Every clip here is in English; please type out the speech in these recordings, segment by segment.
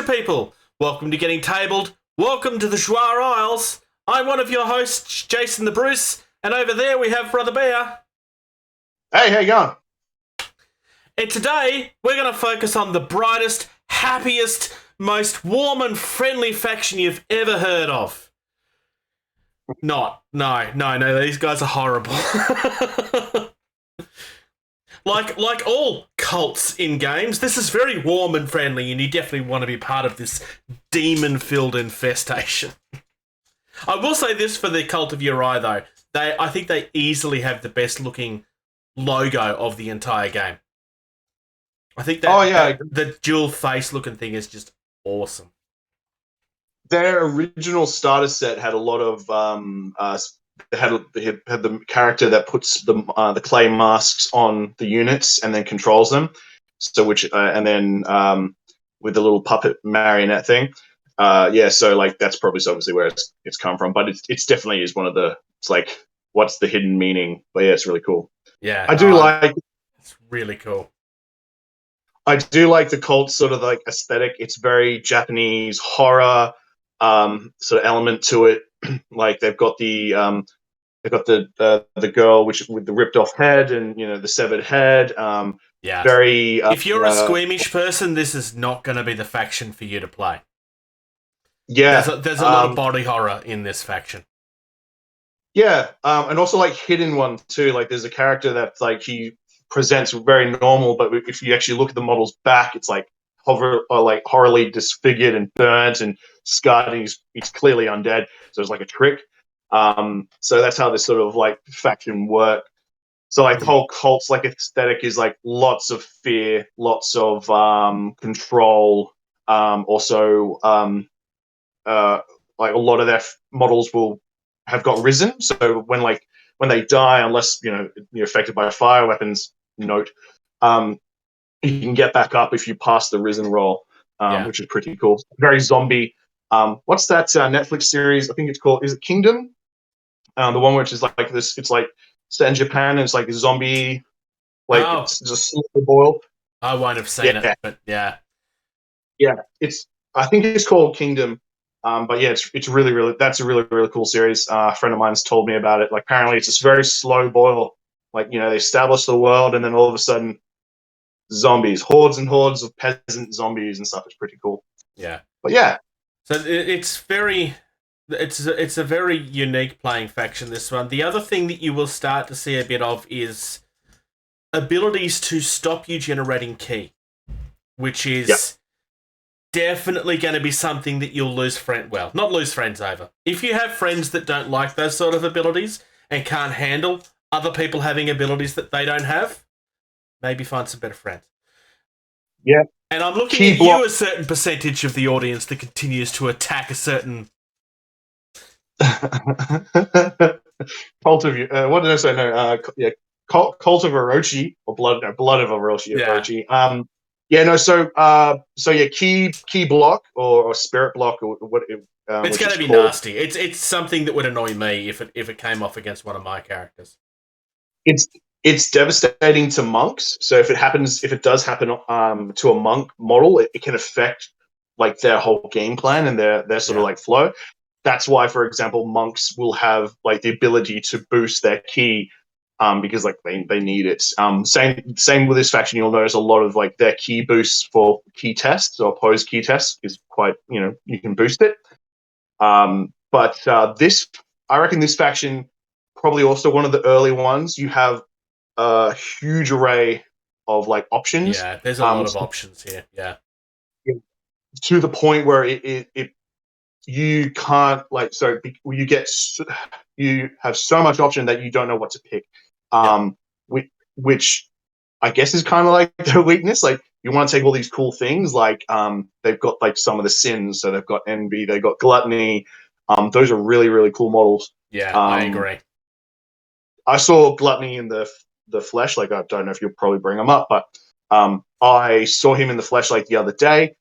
people. Welcome to Getting Tabled. Welcome to the Jwar Isles. I'm one of your hosts, Jason the Bruce, and over there we have Brother Bear. Hey, how you going? And today we're going to focus on the brightest, happiest, most warm and friendly faction you've ever heard of. No, these guys are horrible. Like all cults in games, this is very warm and friendly, and you definitely want to be part of this demon-filled infestation. I will say this for the Cult of Yurei, though. I think they easily have the best-looking logo of the entire game. I think that the dual face-looking thing is just awesome. Their original starter set had a lot of had the character that puts the clay masks on the units and then controls them. So and then with the little puppet marionette thing. So like that's probably obviously where it's come from, but it's definitely is one of the. It's like what's the hidden meaning? But yeah, it's really cool. Yeah, I do like. It's really cool. I do like the cult sort of like aesthetic. It's very Japanese horror sort of element to it. Like they've got the girl with the ripped off head and the severed head. Very. If you're a squeamish person, this is not going to be the faction for you to play. Yeah, there's a lot of body horror in this faction. Yeah, and also like hidden one too. Like there's a character that like he presents very normal, but if you actually look at the model's back, it's like horribly disfigured and burnt and scarred, and he's clearly undead. So it's like a trick. So that's how this sort of like faction work. So like the whole cult's like aesthetic is like lots of fear, lots of control. Also, like a lot of their models will have got risen. So when they die, unless you're affected by fire weapons, you can get back up if you pass the risen roll, which is pretty cool. Very zombie. What's that Netflix series? I think it's called. Is it Kingdom? The one which is like this. It's like set in Japan, and it's like a zombie. It's just slow boil. I won't have seen it, but yeah. I think it's called Kingdom. But yeah, it's really that's a really cool series. A friend of mine's told me about it. Like apparently it's this very slow boil. Like they establish the world, and then all of a sudden, zombies, hordes and hordes of peasant zombies and stuff. It's pretty cool. Yeah, but yeah. So it's a very unique playing faction. This one. The other thing that you will start to see a bit of is abilities to stop you generating ki, which is. Definitely going to be something that you'll not lose friends over. If you have friends that don't like those sort of abilities and can't handle other people having abilities that they don't have, maybe find some better friends. Yeah. And I'm looking at you, a certain percentage of the audience that continues to attack a certain... Cult of what did I say? No, Cult of Orochi, or Blood of Orochi. Orochi. Key block or spirit block or what? It's going to be nasty. It's something that would annoy me if it came off against one of my characters. It's devastating to monks. So if it does happen to a monk model, it can affect like their whole game plan and their sort of like flow. That's why, for example, monks will have like the ability to boost their ki. Because like they need it. Same with this faction. You'll notice a lot of like their ki boosts for key tests or opposed key tests is quite you can boost it. But I reckon this faction probably also one of the early ones. You have a huge array of like options. Yeah, there's a lot of options here. Yeah, to the point where you can't you have so much option that you don't know what to pick. Which I guess is kind of like their weakness. Like you want to take all these cool things, like they've got like some of the sins, so they've got envy, they've got gluttony. Those are really cool models. Yeah, I agree. I saw gluttony in the flesh. Like I don't know if you'll probably bring him up, but I saw him in the flesh like the other day.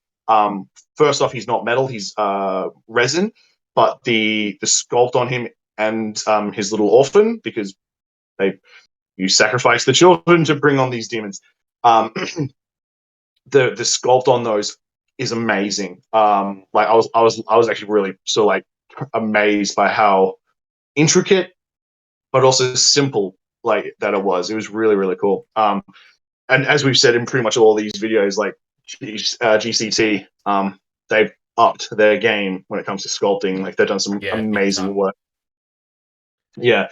First off, he's not metal; he's resin. But the sculpt on him and his little orphan, because you sacrifice the children to bring on these demons. The sculpt on those is amazing. Like I was actually really sort of like amazed by how intricate but also simple like that it was. It was really really cool. And as we've said in pretty much all these videos, like GCT, they've upped their game when it comes to sculpting. Like they've done some amazing work. Yeah.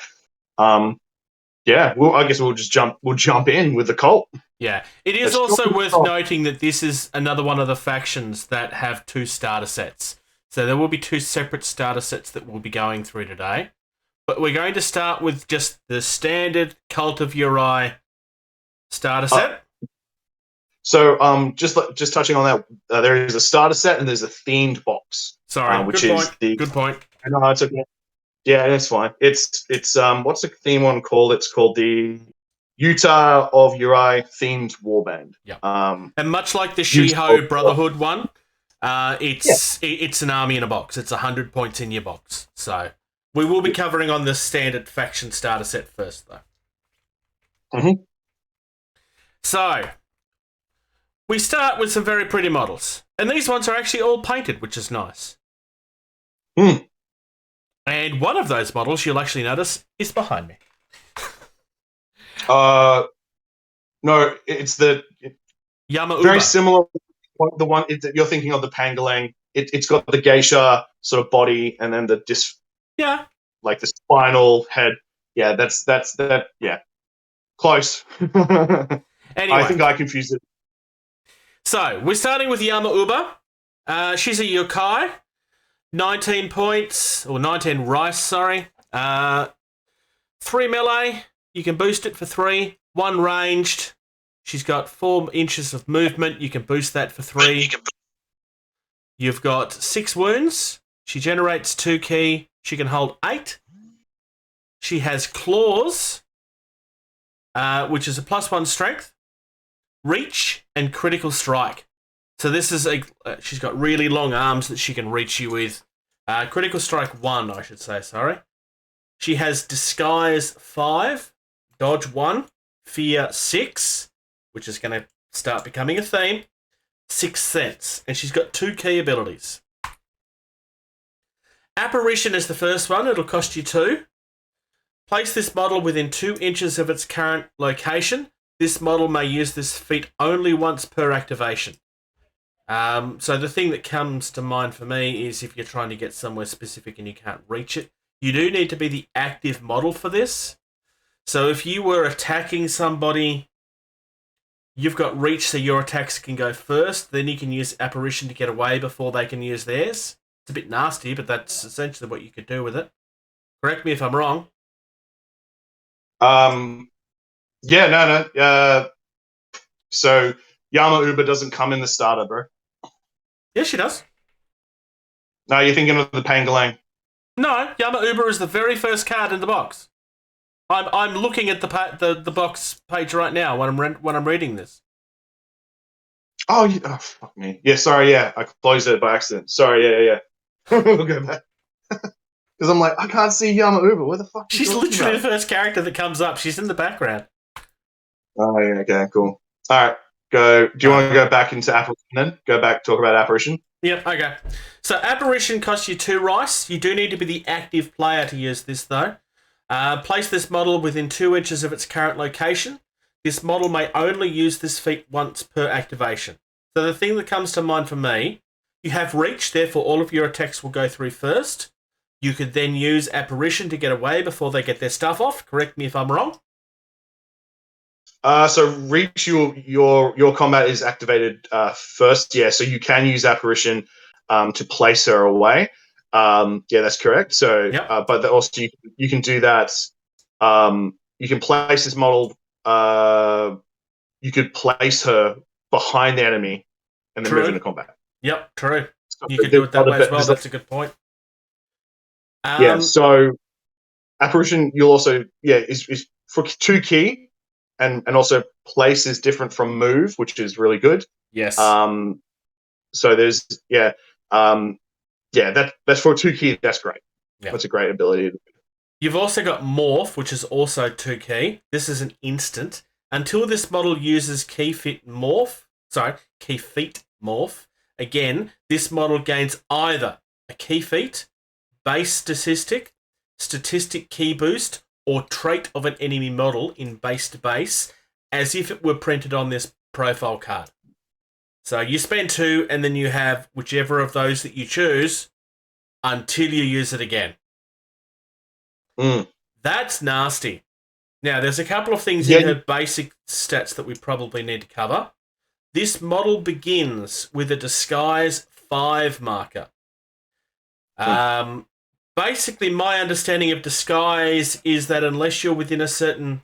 Well, I guess we'll jump in with the cult. Yeah. It is also worth noting that this is another one of the factions that have 2 starter sets. So there will be 2 separate starter sets that we'll be going through today. But we're going to start with just the standard Cult of Yurei starter set. So just touching on that, there is a starter set and there's a themed box. Sorry, which good is point. Good point. No, it's okay. Yeah, it's fine. It's what's the theme one called? It's called the Cult of Yurei themed Warband. Yeah. And much like the Shiho Brotherhood one, it's an army in a box. It's 100 points in your box. So we will be covering on the standard faction starter set first, though. Mm-hmm. So we start with some very pretty models, and these ones are actually all painted, which is nice. And one of those models, you'll actually notice, is behind me. No, it's the Yama very similar. The one you're thinking of, the Pangolin. It's got the geisha sort of body, and then the like the spinal head. Yeah, that's that. Yeah, close. Anyway. I think I confused it. So we're starting with Yama Uba. She's a yokai. 19 points, or 19 rice, sorry. 3 melee, you can boost it for 3. 1 ranged, she's got 4 inches of movement, you can boost that for 3. You've got 6 wounds, she generates 2 ki, she can hold 8. She has claws, which is a +1 strength, reach, and critical strike. So this is she's got really long arms that she can reach you with. Critical strike 1, I should say, sorry. She has disguise 5, dodge 1, fear 6, which is going to start becoming a theme, 6 sense, and she's got 2 key abilities. Apparition is the first one, it'll cost you 2. Place this model within 2 inches of its current location. This model may use this feat only once per activation. So the thing that comes to mind for me is if you're trying to get somewhere specific and you can't reach it, you do need to be the active model for this. So if you were attacking somebody, you've got reach, so your attacks can go first, then you can use apparition to get away before they can use theirs. It's a bit nasty, but that's essentially what you could do with it. Correct me if I'm wrong. Yeah, no. So Yama Uba doesn't come in the starter, bro. Yes, she does. No, you're thinking of the Pangolin. No, Yama Uba is the very first card in the box. I'm looking at the box page right now when I'm reading this. Oh, fuck me. Yeah, sorry. Yeah, I closed it by accident. Sorry. Yeah. We'll go back. Because I'm like, I can't see Yama Uba. Where the fuck? She's literally the first character that comes up. She's in the background. Oh yeah. Okay. Cool. All right. Go. Do you want to go back into apparition then? Go back, talk about apparition. Yep. Okay. So apparition costs you 2 rice. You do need to be the active player to use this though. Place this model within 2 inches of its current location. This model may only use this feat once per activation. So the thing that comes to mind for me, you have reach, therefore all of your attacks will go through first. You could then use apparition to get away before they get their stuff off. Correct me if I'm wrong. So reach, your combat is activated first. Yeah, so you can use apparition to place her away. Yeah, that's correct. So, yep. But also you can do that. You can place this model. You could place her behind the enemy and then move into combat. Yep, true. You could do it that way as well. That's a good point. Yeah. So apparition, you'll also is for 2 ki. And also place is different from move, which is really good. Yes. So there's that's for 2 ki. That's great. Yeah. That's a great ability. You've also got Morph, which is also 2 ki. This is an instant. Until this model uses key feat Morph, Again, this model gains either a key feat, base statistic key boost, or trait of an enemy model in base to base, as if it were printed on this profile card. So you spend 2, and then you have whichever of those that you choose until you use it again. That's nasty. Now, there's a couple of things in her basic stats that we probably need to cover. This model begins with a Disguise 5 marker. Basically, my understanding of Disguise is that unless you're within a certain...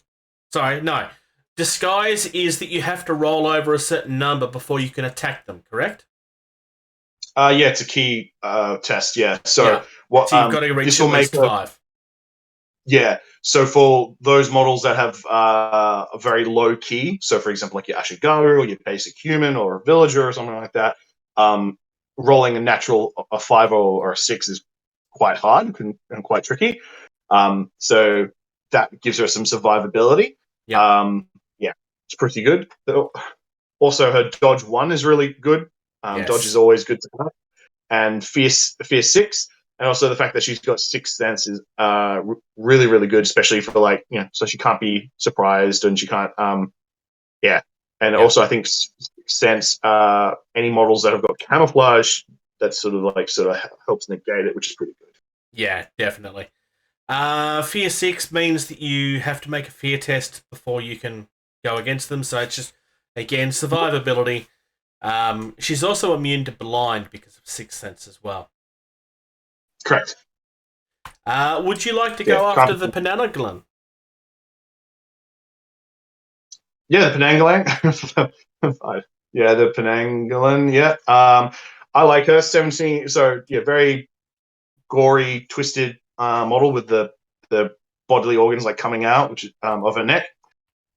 Sorry, no. Disguise is that you have to roll over a certain number before you can attack them, correct? Yeah, it's a key test, yeah. So, What, so you've got to reach this at will least make 5. Yeah, so for those models that have a very low key, so for example, like your Ashigaru or your basic human or a villager or something like that, rolling a natural a 5 or a 6 is quite hard and quite tricky. So that gives her some survivability. Yeah, it's pretty good. Also, her dodge 1 is really good. Dodge is always good to have. And fear 6. And also the fact that she's got 6th sense is really, really good, especially for so she can't be surprised and she can't, And also I think 6th sense, any models that have got camouflage, that sort of helps negate it, which is pretty good. Yeah, definitely. Fear 6 means that you have to make a fear test before you can go against them. So it's just, again, survivability. She's also immune to blind because of 6th sense as well. Correct. Would you like to go after the Penangalan? Yeah, the Penangalan. Yeah, the Penangalan. Yeah. I like her. 17. So yeah, very gory, twisted model with the bodily organs coming out, which of her neck.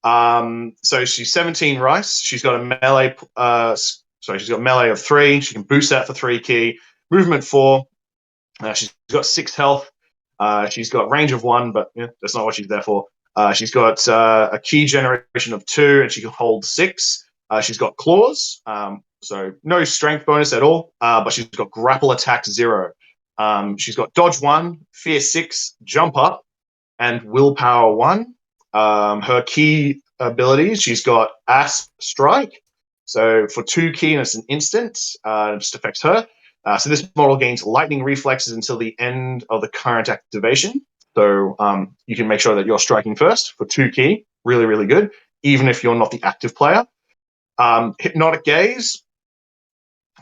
So she's 17 rice. She's got a melee. She's got melee of 3. She can boost that for 3 key. Movement 4. She's got 6 health. She's got range of 1, but that's not what she's there for. She's got a key generation of 2, and she can hold 6. She's got claws, so no strength bonus at all, but she's got grapple attack 0. She's got dodge 1, fear 6, jump up, and willpower 1. Her key abilities, she's got asp strike. So for 2 key, and it's an instant, it just affects her. So this model gains lightning reflexes until the end of the current activation. So you can make sure that you're striking first for 2 key. Really, really good, even if you're not the active player. Hypnotic Gaze.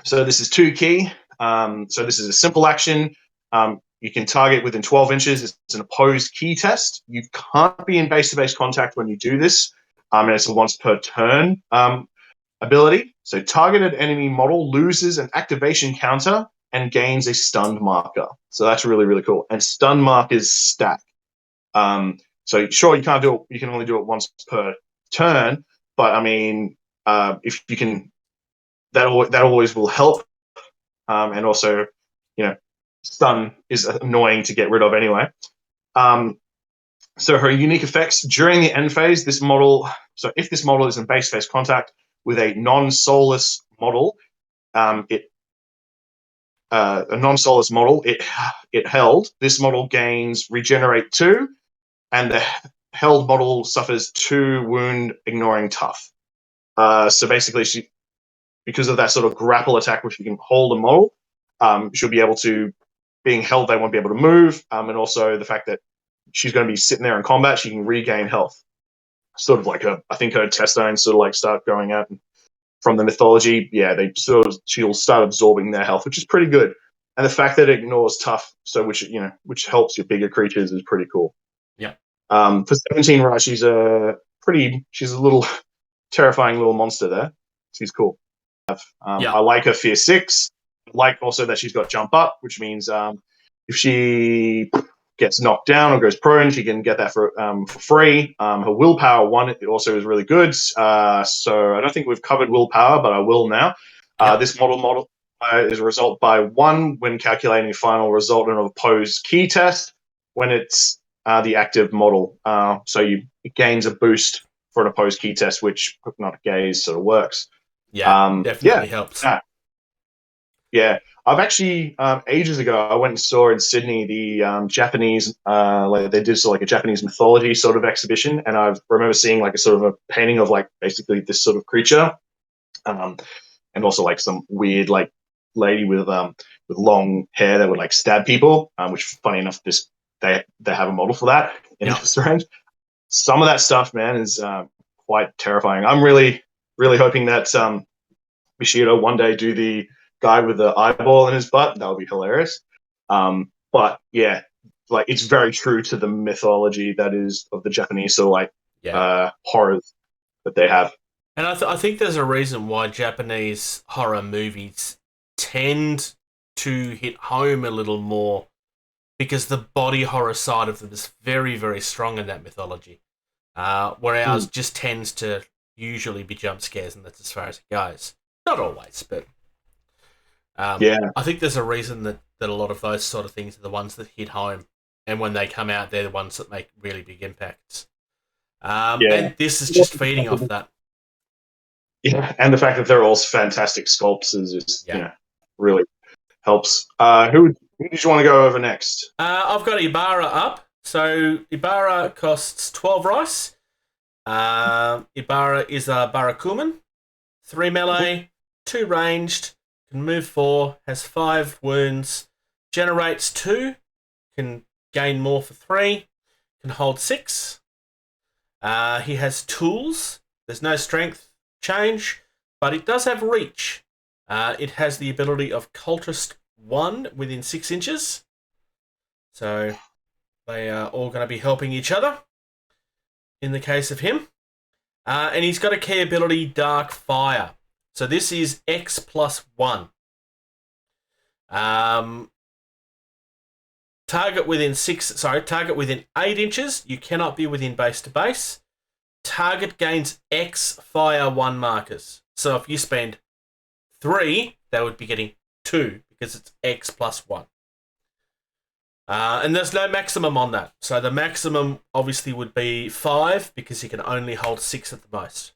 So this is 2 key. So this is a simple action. You can target within 12 inches. It's an opposed key test. You can't be in base-to-base contact when you do this. And it's a once per turn ability. So targeted enemy model loses an activation counter and gains a stunned marker. So that's really, really cool. And stun markers stack. So sure, you can't do it. You can only do it once per turn. But I mean, if you can, that always will help. And also, stun is annoying to get rid of anyway. So her unique effects during the end phase, this model. So if this model is in base phase contact with a non-soulless model, a non-soulless model, it held. This model gains regenerate 2, and the held model suffers 2 wound, ignoring tough. So basically, because of that sort of grapple attack, which you can hold a model, she'll be able to. Being held, they won't be able to move, and also the fact that she's going to be sitting there in combat, she can regain health. Sort of like I think her intestines sort of start going out from the mythology. Yeah, she'll start absorbing their health, which is pretty good. And the fact that it ignores tough, so which helps your bigger creatures, is pretty cool. Yeah. For 17, right, she's a little terrifying little monster there. She's cool. I like her fear 6. Like also that she's got jump up, which means if she gets knocked down or goes prone, she can get that for free. Her willpower 1 it also is really good. So I don't think we've covered willpower, but I will now. This model is a result by 1 when calculating the final result in an opposed key test when it's the active model. So it gains a boost for an opposed key test, which Hypnotic Gaze sort of works. Yeah, definitely helps. Yeah, I've actually ages ago I went and saw in Sydney the Japanese like they did like a Japanese mythology sort of exhibition, and I remember seeing like a sort of a painting of like basically this sort of creature, um, and also like some weird like lady with long hair that would like stab people, which funny enough this they have a model for that in Yeah. this range. Some of that stuff, man, is quite terrifying. I'm really hoping that Bushido one day do the guy with the eyeball in his butt. That would be hilarious. But yeah, like it's very true to the mythology that is of the Japanese sort of like Yeah. horrors that they have. And I think there's a reason why Japanese horror movies tend to hit home a little more because the body horror side of them is very, very strong in that mythology. Where ours just tends to usually be jump scares, and that's as far as it goes. Not always, but Yeah, I think there's a reason that a lot of those sort of things are the ones that hit home, and when they come out, they're the ones that make really big impacts. yeah, And this is just feeding off that. yeah. And the fact that they're all fantastic sculpts is just Yeah. really helps. Who did you want to go over next? I've got Ibarra up. So Ibarra costs 12 rice. Ibarra is a Barakuman. 3 melee, 2 ranged, can move 4, has 5 wounds, generates 2, can gain more for 3, can hold 6. He has tools. There's no strength change, but it does have reach. It has the ability of Cultist 1 within 6 inches. So they are all going to be helping each other in the case of him. And he's got a key ability, Dark Fire. So this is X plus 1. Target within 8 inches. You cannot be within base to base. Target gains X fire 1 markers. So if you spend 3, they would be getting 2 because it's X plus 1. And there's no maximum on that. So the maximum obviously would be 5 because he can only hold 6 at the most.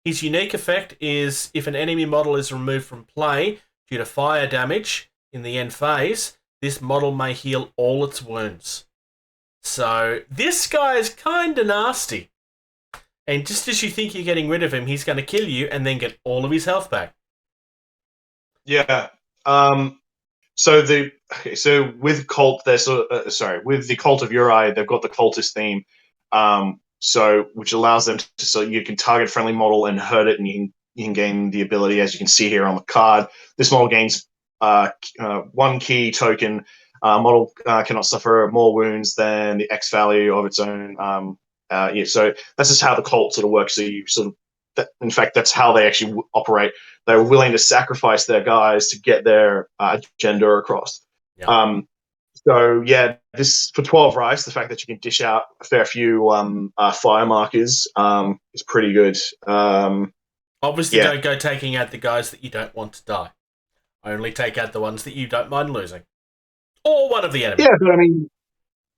His unique effect is if an enemy model is removed from play due to fire damage in the end phase, this model may heal all its wounds. So this guy is kind of nasty. And just as you think you're getting rid of him, he's going to kill you and then get all of his health back. Yeah. So with Cult, with the Cult of Yurei, they've got the Cultist Theme, so which allows them to so you can target a friendly model and hurt it, and you can gain the ability, as you can see here on the card. This model gains 1 key token. Model cannot suffer more wounds than the X value of its own. So that's just how the cult sort of works. So you sort of in fact, that's how they actually operate. They're willing to sacrifice their guys to get their agenda across. Yeah. So yeah, this for 12 rice, the fact that you can dish out a fair few fire markers is pretty good. Obviously, don't go taking out the guys that you don't want to die. Only take out the ones that you don't mind losing. Or one of the enemies. Yeah, but I mean,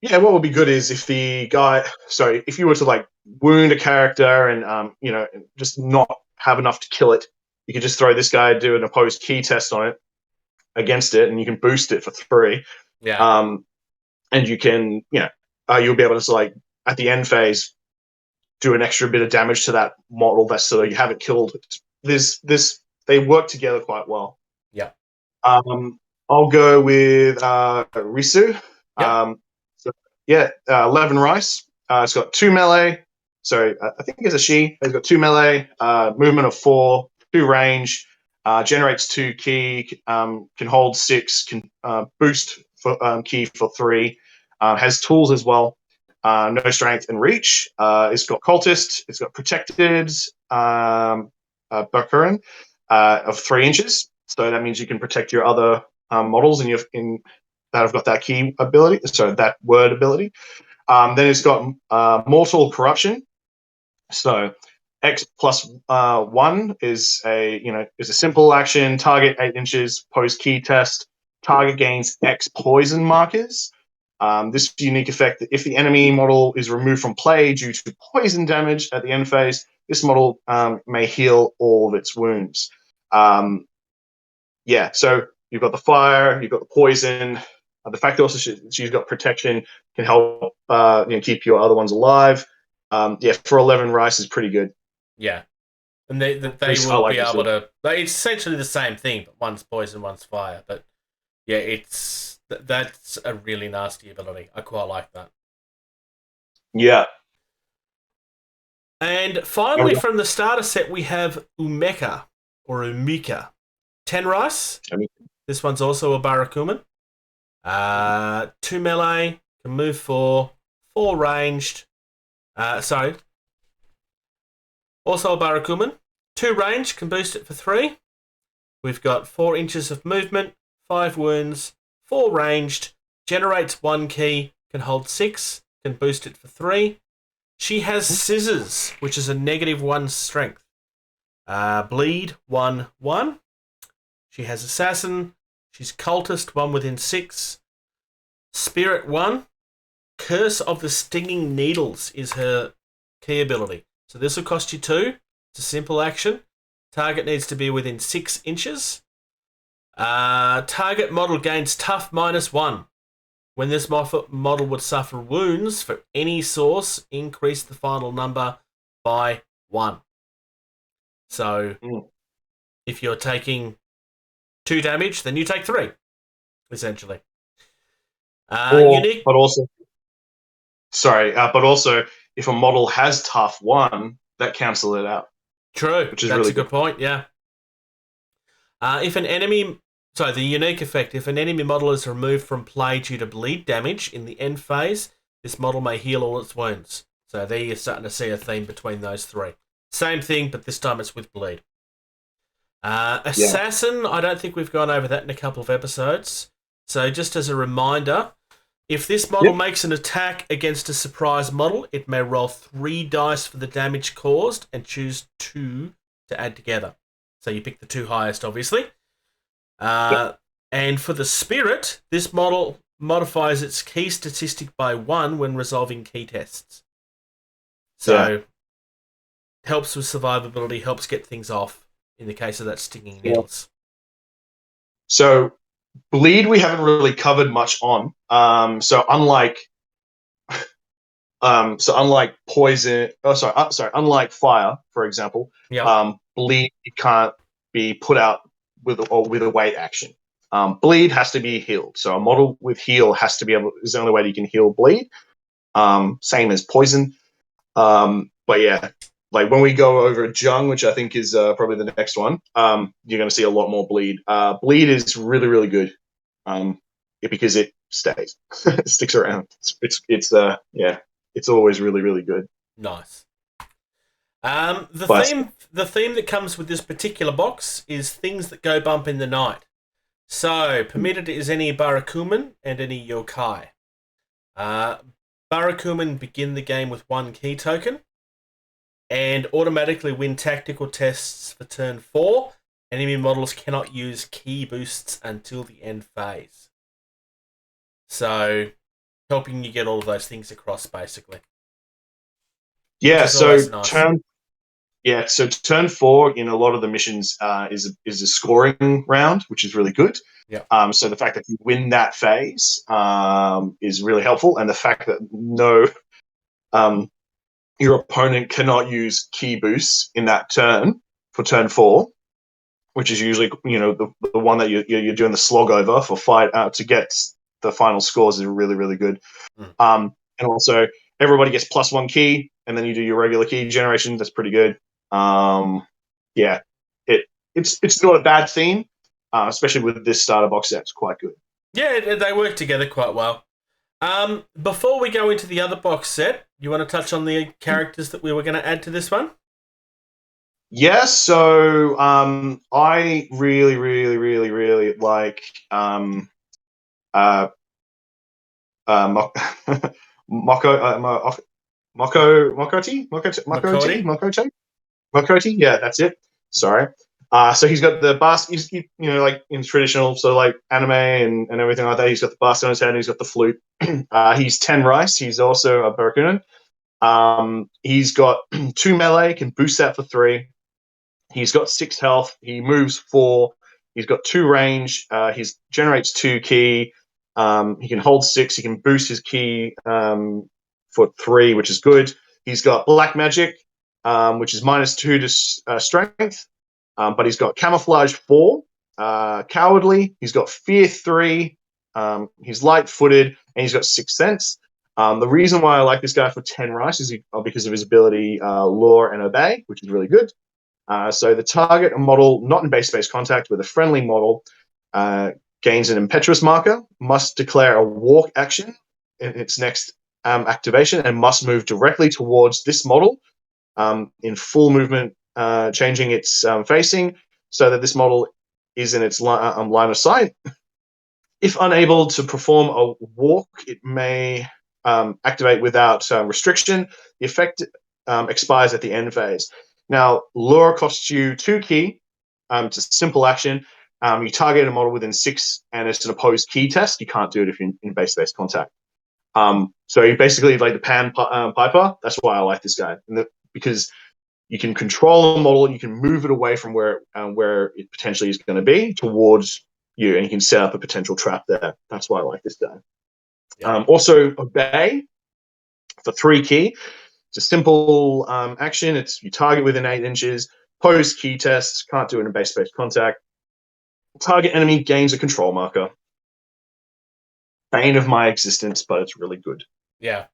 yeah, what would be good is if if you were to like wound a character and just not have enough to kill it, you could just throw this guy, do an opposed key test on it against it, and you can boost it for 3. Yeah. And you can, you'll be able to like at the end phase do an extra bit of damage to that model that's so you haven't killed. They work together quite well. Yeah. I'll go with Risu. Yep. 11 rice. It's got 2 melee. So I think it's a she. It's got 2 melee, movement of 4, 2 range, generates 2 key, can hold 6, can boost for key for 3, has tools as well. No strength and reach. It's got cultist. It's got protected Bakuran of 3 inches. So that means you can protect your other models that have got that key ability. So that word ability. Then it's got mortal corruption. So X plus 1 is a simple action. Target 8 inches. Post key test. Target gains X poison markers. This unique effect that if the enemy model is removed from play due to poison damage at the end phase, this model may heal all of its wounds. So you've got the fire, you've got the poison. The fact that also she's got protection can help keep your other ones alive. For 11 rice is pretty good. Yeah. And they I will like be it able too. to. It's essentially the same thing, but one's poison, one's fire. But yeah, that's a really nasty ability. I quite like that. Yeah. And finally, from the starter set, we have Umeka or Umika. 10 rice. This one's also a Barakuman. 2 melee, can move 4 ranged. Also a Barakuman. 2 range, can boost it for 3. We've got 4 inches of movement, 5 wounds, 4 ranged, generates 1 ki, can hold 6, can boost it for 3. She has Scissors, which is a -1 strength. Bleed, 1/1. She has Assassin. She's Cultist, 1 within 6. Spirit, 1. Curse of the Stinging Needles is her key ability. So this will cost you 2. It's a simple action. Target needs to be within 6 inches. Target model gains tough -1. When this model would suffer wounds for any source, increase the final number by 1. So if you're taking 2 damage, then you take 3, essentially. Unique. But also, if a model has tough 1, that cancels it out. True. Which is That's really a good point, yeah. The unique effect, if an enemy model is removed from play due to bleed damage in the end phase, this model may heal all its wounds. So there you're starting to see a theme between those 3. Same thing, but this time it's with bleed. Assassin, I don't think we've gone over that in a couple of episodes. So just as a reminder, if this model makes an attack against a surprise model, it may roll 3 dice for the damage caused and choose 2 to add together. So you pick the 2 highest, obviously. And for the Spirit, this model modifies its key statistic by 1 when resolving key tests. So helps with survivability, helps get things off in the case of that stinging needles. So bleed we haven't really covered much on. Unlike poison, unlike fire, for example, bleed can't be put out with a wait action. Bleed has to be healed. So a model with heal is the only way that you can heal bleed. Same as poison. But yeah, like when we go over Jung, which I think is probably the next one, you're going to see a lot more bleed. Bleed is really, really good because it stays, it sticks around. It's always really, really good. Nice. The theme that comes with this particular box is things that go bump in the night. So, permitted is any Barakuman and any Yokai. Barakuman begin the game with 1 key token and automatically win tactical tests for turn 4. Enemy models cannot use key boosts until the end phase. So, helping you get all of those things across, basically. Yeah, so nice. turn 4 in a lot of the missions is a scoring round, which is really good. Yeah. So the fact that you win that phase is really helpful, and the fact that your opponent cannot use key boosts in that turn for turn 4, which is usually the one that you're doing the slog over for fight to get the final scores is really, really good. And also everybody gets +1 key, and then you do your regular key generation. That's pretty good. It's not a bad theme, especially with this starter box set. It's quite good. Yeah, they work together quite well. Before we go into the other box set, you want to touch on the characters that we were going to add to this one? Yeah, so I really, really, really, really like Makoti. Yeah, that's it. Sorry. So he's got the bast, like in traditional sort of like anime and everything like that. He's got the bast on his head. And he's got the flute. He's 10 rice. He's also a Barakunan. He's got 2 melee. Can boost that for 3. He's got 6 health. He moves 4. He's got 2 range. He generates 2 ki. He can hold 6. He can boost his ki for 3, which is good. He's got black magic, which is -2 to strength. But he's got camouflage 4, cowardly. He's got fear 3. He's light-footed, and he's got 6th sense. The reason why I like this guy for 10 rice is because of his ability lure and obey, which is really good. So the target model, not in base space contact with a friendly model, gains an impetuous marker, must declare a walk action in its next activation, and must move directly towards this model in full movement, changing its facing so that this model is in its line of sight. If unable to perform a walk, it may activate without restriction. The effect expires at the end phase. Now, lure costs you 2 ki. It's a simple action. You target a model within 6, and it's an opposed ki test. You can't do it if you're in base-to-base contact. So you basically like the Pan Piper. That's why I like this guy, because you can control a model, you can move it away from where it potentially is going to be towards you, and you can set up a potential trap there. That's why I like this guy. Yeah. Also, obey for 3 ki. It's a simple action. It's you target within 8 inches. Pose ki test. Can't do it in base-to-base contact. Target enemy gains a control marker. Bane of my existence, but it's really good. Yeah.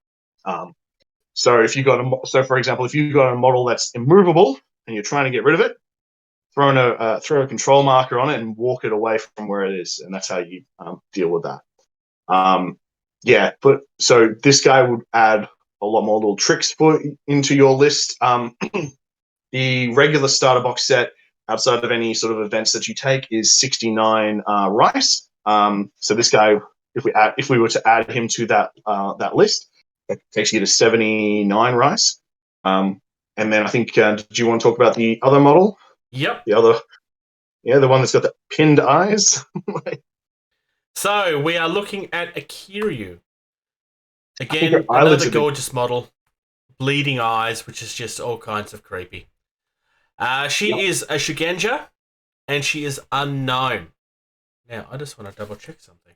So if you got for example, if you've got a model that's immovable and you're trying to get rid of it, throw a control marker on it and walk it away from where it is, and that's how you deal with that. Yeah, but so this guy would add a lot more little tricks into your list. The regular starter box set, outside of any sort of events that you take, is 69 rice. So this guy, if we were to add him to that list, that takes you to 79 rice. And then I think, do you want to talk about the other model? Yep. The one that's got the pinned eyes. So we are looking at a Kiryu. Again, another gorgeous model. Bleeding eyes, which is just all kinds of creepy. She is a Shugenja, and she is unknown. Now, I just want to double check something.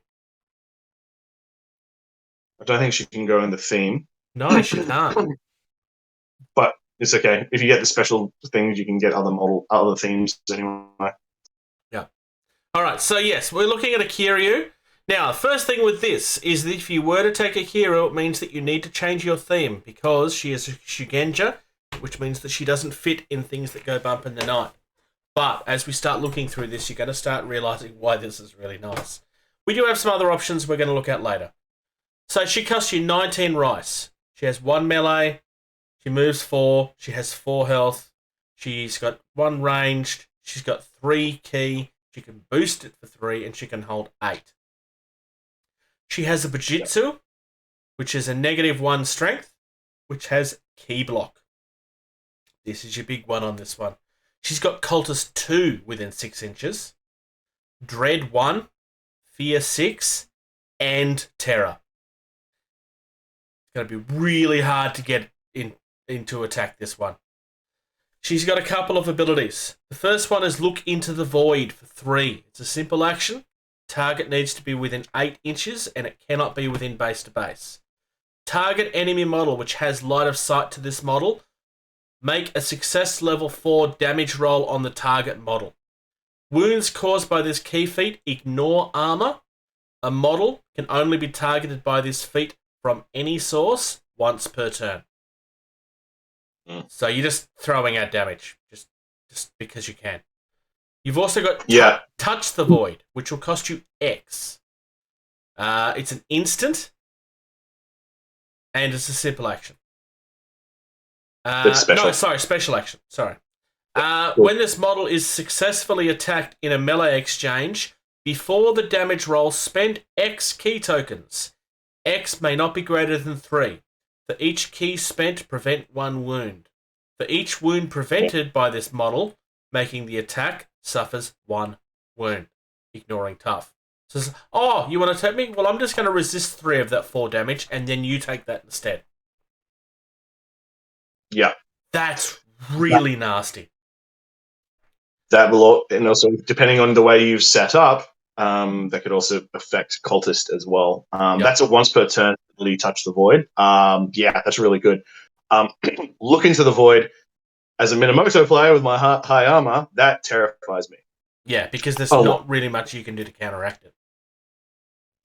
I don't think she can go in the theme. No, she can't. But it's okay. If you get the special things, you can get other themes anyway. Yeah. All right. So yes, we're looking at a Kiryu. Now, the first thing with this is that if you were to take a Kiryu, it means that you need to change your theme because she is a Shugenja, which means that she doesn't fit in things that go bump in the night. But as we start looking through this, you're going to start realizing why this is really nice. We do have some other options we're going to look at later. So she costs you 19 rice. She has 1 melee. She moves 4. She has 4 health. She's got 1 ranged. She's got 3 ki. She can boost it for 3, and she can hold 8. She has a Bujitsu, which is a -1 strength, which has ki block. This is your big one on this one. She's got Cultist 2 within 6 inches, Dread 1, Fear 6, and Terror. It's going to be really hard to get into attack this one. She's got a couple of abilities. The first one is Look into the Void for 3. It's a simple action. Target needs to be within 8 inches, and it cannot be within base to base. Target enemy model which has line of sight to this model. Make a success level 4 damage roll on the target model. Wounds caused by this key feat ignore armor. A model can only be targeted by this feat from any source once per turn. So you're just throwing out damage, just because you can. You've also got Touch the Void, which will cost you X. It's an instant, and it's a simple action. Special action. Sorry. When this model is successfully attacked in a melee exchange, before the damage roll, spend X key tokens. X may not be greater than 3. For each key spent, prevent 1 wound. For each wound prevented by this model, making the attack suffers 1 wound, ignoring tough. So, you want to attack me? Well, I'm just going to resist 3 of that 4 damage, and then you take that instead. Yeah. That's really nasty. That will, and also depending on the way you've set up, that could also affect Cultist as well. That's a once per turn ability, Touch the Void. Yeah, that's really good. Look into the Void. As a Minamoto player with my high armor, that terrifies me. Yeah, because there's not really much you can do to counteract it.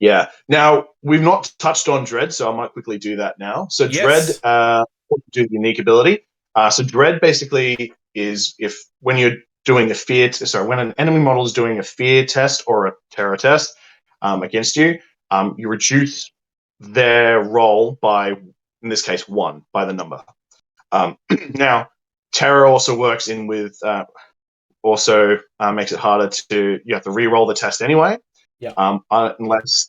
Yeah. Now, we've not touched on Dread, so I might quickly do that now. So Dread, do the unique ability. So Dread basically is when you're doing when an enemy model is doing a fear test or a terror test against you, you reduce their roll by, in this case, 1 by the number. Now, terror also works in with makes it harder you have to re-roll the test anyway. Yeah. Unless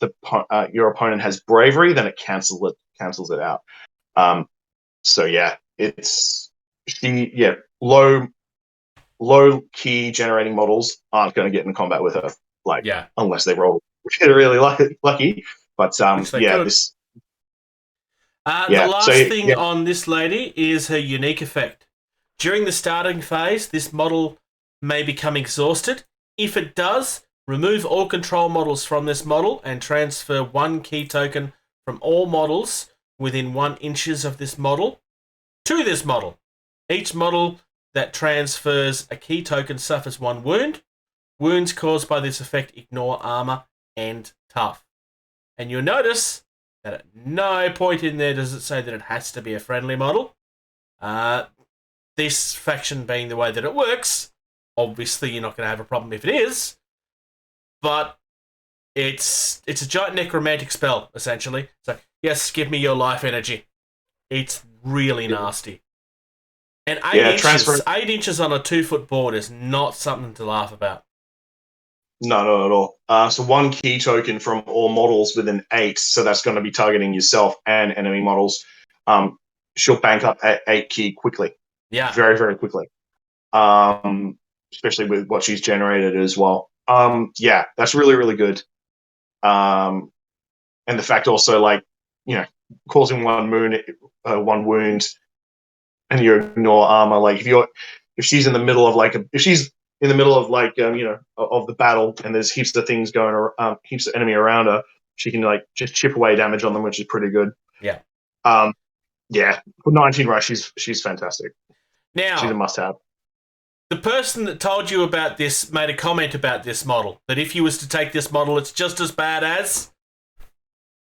your opponent has bravery, then it cancels it out. So yeah, low key generating models aren't going to get in combat with her, unless they roll really lucky. But the last thing on this lady is her unique effect. During the starting phase, this model may become exhausted. If it does, remove all control models from this model and transfer 1 key token from all models within 1 inches of this model to this model. Each model that transfers a key token suffers 1 wound. Wounds caused by this effect ignore armor and tough. And you'll notice that at no point in there does it say that it has to be a friendly model. This faction being the way that it works, obviously you're not going to have a problem if it is, but it's a giant necromantic spell, essentially. So, yes, give me your life energy. It's really nasty. And 8 inches on a 2-foot board is not something to laugh about. No, not at all. So 1 key token from all models within 8, so that's going to be targeting yourself and enemy models. She'll bank up at 8 key quickly. Yeah. Very, very quickly. Especially with what she's generated as well. Yeah, that's really, really good. And the fact also, causing 1 wound, and you ignore armor. Like if she's in the middle of of the battle, and there's heaps of things heaps of enemy around her, she can just chip away damage on them, which is pretty good. Yeah. Yeah. For 19 rush, she's fantastic. Now, she's a must-have. The person that told you about this made a comment about this model, that if you was to take this model, it's just as bad as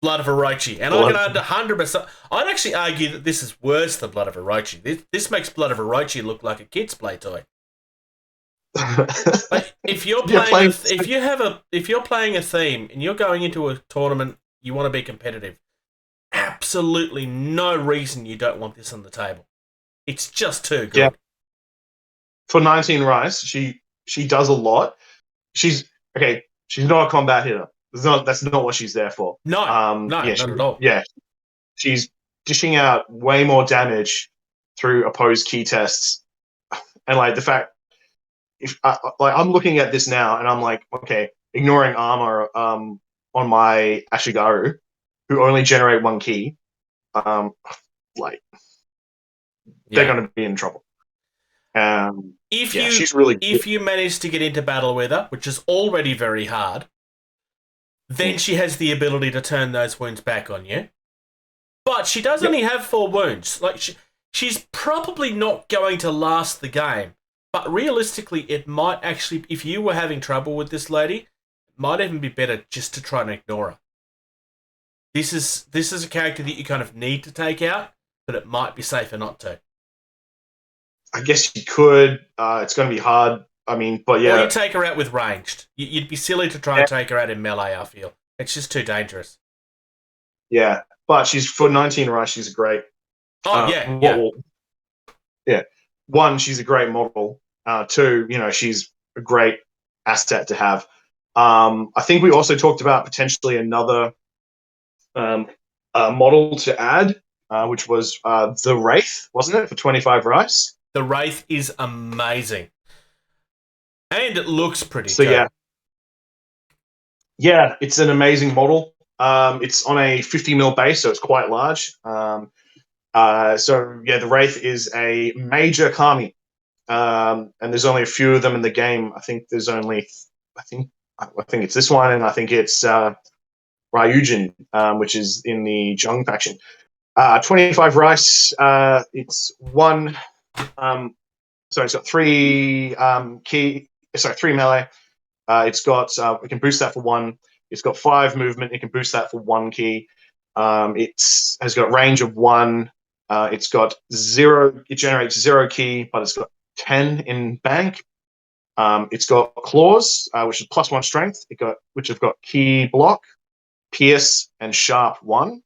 Blood of Orochi. And I can 100%... I'd actually argue that this is worse than Blood of Orochi. This makes Blood of Orochi look like a kid's play toy. If you're playing a theme and you're going into a tournament, you want to be competitive, absolutely no reason you don't want this on the table. It's just too good. Yeah. For 19 rice, she does a lot. She's not a combat hitter. That's not what she's there for. No, not at all. Yeah, she's dishing out way more damage through opposed key tests, and the fact I'm looking at this now and I'm like, okay, ignoring armor on my Ashigaru, who only generate 1 key, they're going to be in trouble. She's really good. If you manage to get into battle with her, which is already very hard, then she has the ability to turn those wounds back on you. But she does only have 4 wounds. She's probably not going to last the game. But realistically, it might actually, if you were having trouble with this lady, it might even be better just to try and ignore her. This is a character that you kind of need to take out, but it might be safer not to. I guess you could. It's going to be hard. I mean, but yeah. Or you take her out with ranged. You'd be silly to try and take her out in melee, I feel. It's just too dangerous. Yeah, but for 19 right, she's a great... Yeah. 1, she's a great model. 2, she's a great asset to have. I think we also talked about potentially another model to add, which was the Wraith, wasn't it, for 25 rice? The Wraith is amazing. And it looks pretty good. Yeah, it's an amazing model. It's on a 50 mil base, so it's quite large. The Wraith is a major Kami. and there's only a few of them in the game. I think I think it's this one, and I think it's Ryujin, which is in the Jung faction. 25 rice. It's one. It's got three three melee. It's got we can boost that for one. It's got 5 movement. It can boost that for 1 key. It has got range of 1. It's got 0. It generates 0 key, but it's got 10 in bank. It's got claws, which is +1 strength. Which have got key block, pierce, and sharp 1.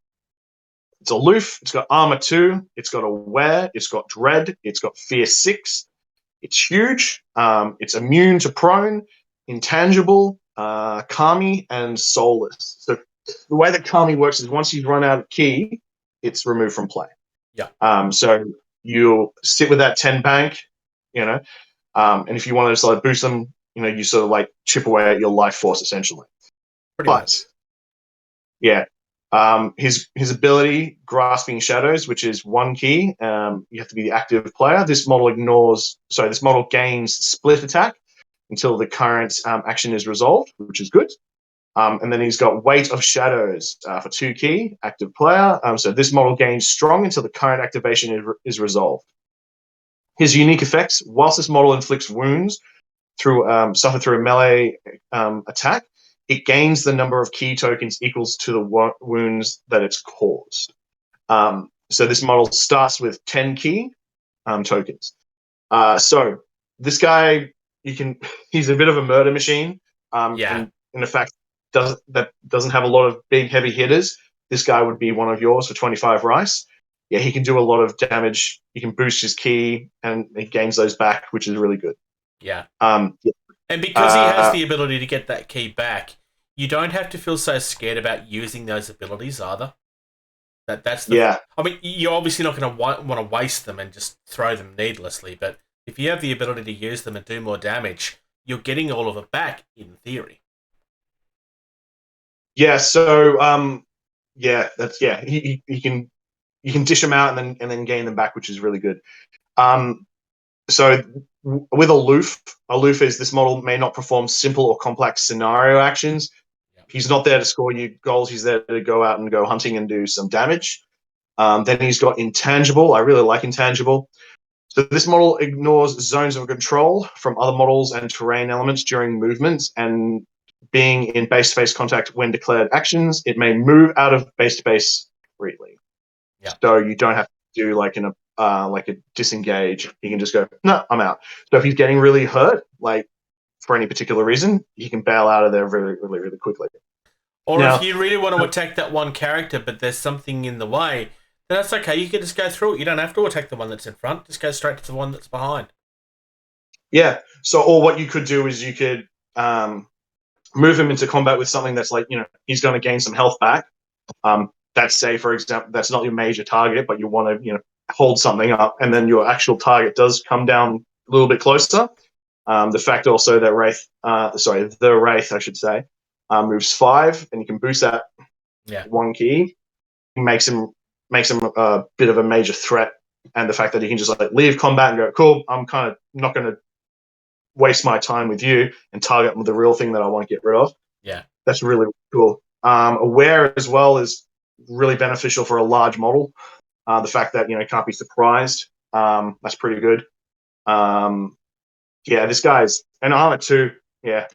It's aloof. It's got armor 2. It's got aware. It's got dread. It's got fear 6. It's huge. It's immune to prone, intangible, Kami, and soulless. So the way that Kami works is once you've run out of key, it's removed from play. Yeah. So you'll sit with that 10 bank, and if you want to sort of boost them, you sort of like chip away at your life force essentially. Pretty much. Yeah. His ability, Grasping Shadows, which is 1 key. You have to be the active player. This model gains split attack until the current action is resolved, which is good. And then he's got Weight of Shadows for 2 key, active player. So this model gains strong until the current activation is resolved. His unique effects: whilst this model inflicts wounds suffered through a melee attack, it gains the number of key tokens equals to the wounds that it's caused. So this model starts with 10 key tokens. So this guy, he's a bit of a murder machine. And in fact, doesn't have a lot of big heavy hitters. This guy would be one of yours for 25 rice. Yeah, he can do a lot of damage. He can boost his key, and he gains those back, which is really good. Yeah. Yeah. And because he has the ability to get that key back, you don't have to feel so scared about using those abilities either. That's the. Yeah. I mean, you're obviously not going to want to waste them and just throw them needlessly, but if you have the ability to use them and do more damage, you're getting all of it back in theory. Yeah. So he can you can dish them out and then gain them back, which is really good. So with aloof is this model may not perform simple or complex scenario actions. Yep. He's not there to score you goals. He's there to go out and go hunting and do some damage. Then he's got intangible. I really like intangible. So this model ignores zones of control from other models and terrain elements during movements, and being in base-to-base contact when declared actions, it may move out of base-to-base freely. Yeah. So you don't have to do like a disengage. He can just go, no, I'm out. So if he's getting really hurt, like for any particular reason, he can bail out of there really, really, really quickly. Or if you really want to attack that one character, but there's something in the way, then that's okay. You can just go through it. You don't have to attack the one that's in front. Just go straight to the one that's behind. Yeah. So, or what you could do is you could move him into combat with something that's like, he's going to gain some health back. That's, say, for example, that's not your major target, but you want to, hold something up, and then your actual target does come down a little bit closer. The fact also that the Wraith, I should say, moves 5, and you can boost that 1 key. Makes him a bit of a major threat, and the fact that he can just like leave combat and go, cool, I'm kind of not going to waste my time with you and target the real thing that I want to get rid of. Yeah, that's really cool. Aware as well is really beneficial for a large model. The fact that can't be surprised, that's pretty good. This guy's and armor too. Yeah,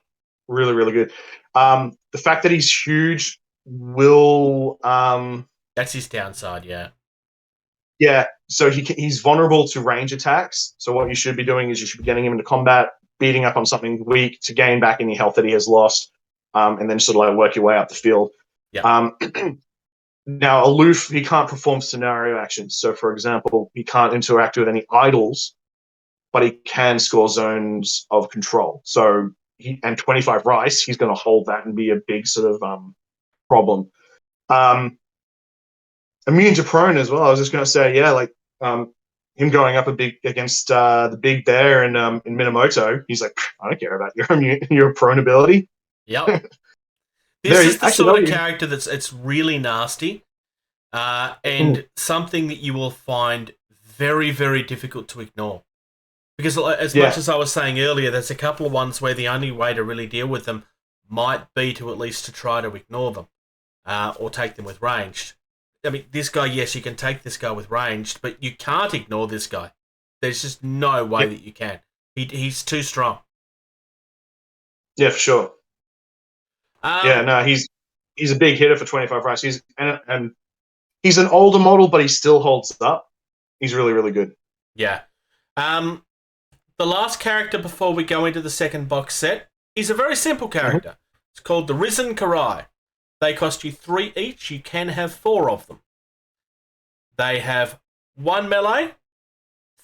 really, really good. The fact that he's huge will that's his downside. Yeah, so he's vulnerable to range attacks. So what you should be doing is you should be getting him into combat, beating up on something weak to gain back any health that he has lost, and then sort of like work your way up the field. Yeah. Now, aloof, he can't perform scenario actions. So, for example, he can't interact with any idols, but he can score zones of control. So, 25 rice, he's going to hold that and be a big sort of problem. Immune to prone as well. I was just going to say, him going up against the big bear in Minamoto, he's like, I don't care about your prone ability. Yep. This is the sort of character it's really nasty, and something that you will find very, very difficult to ignore. Because as much as I was saying earlier, there's a couple of ones where the only way to really deal with them might be to at least to try to ignore them or take them with ranged. I mean, this guy, yes, you can take this guy with ranged, but you can't ignore this guy. There's just no way that you can. He's too strong. Yeah, for sure. He's a big hitter for 25 rice. And he's an older model, but he still holds up. He's really, really good. Yeah. The last character before we go into the second box set is a very simple character. Mm-hmm. It's called the Risen Karai. They cost you 3 each. You can have 4 of them. They have 1 melee.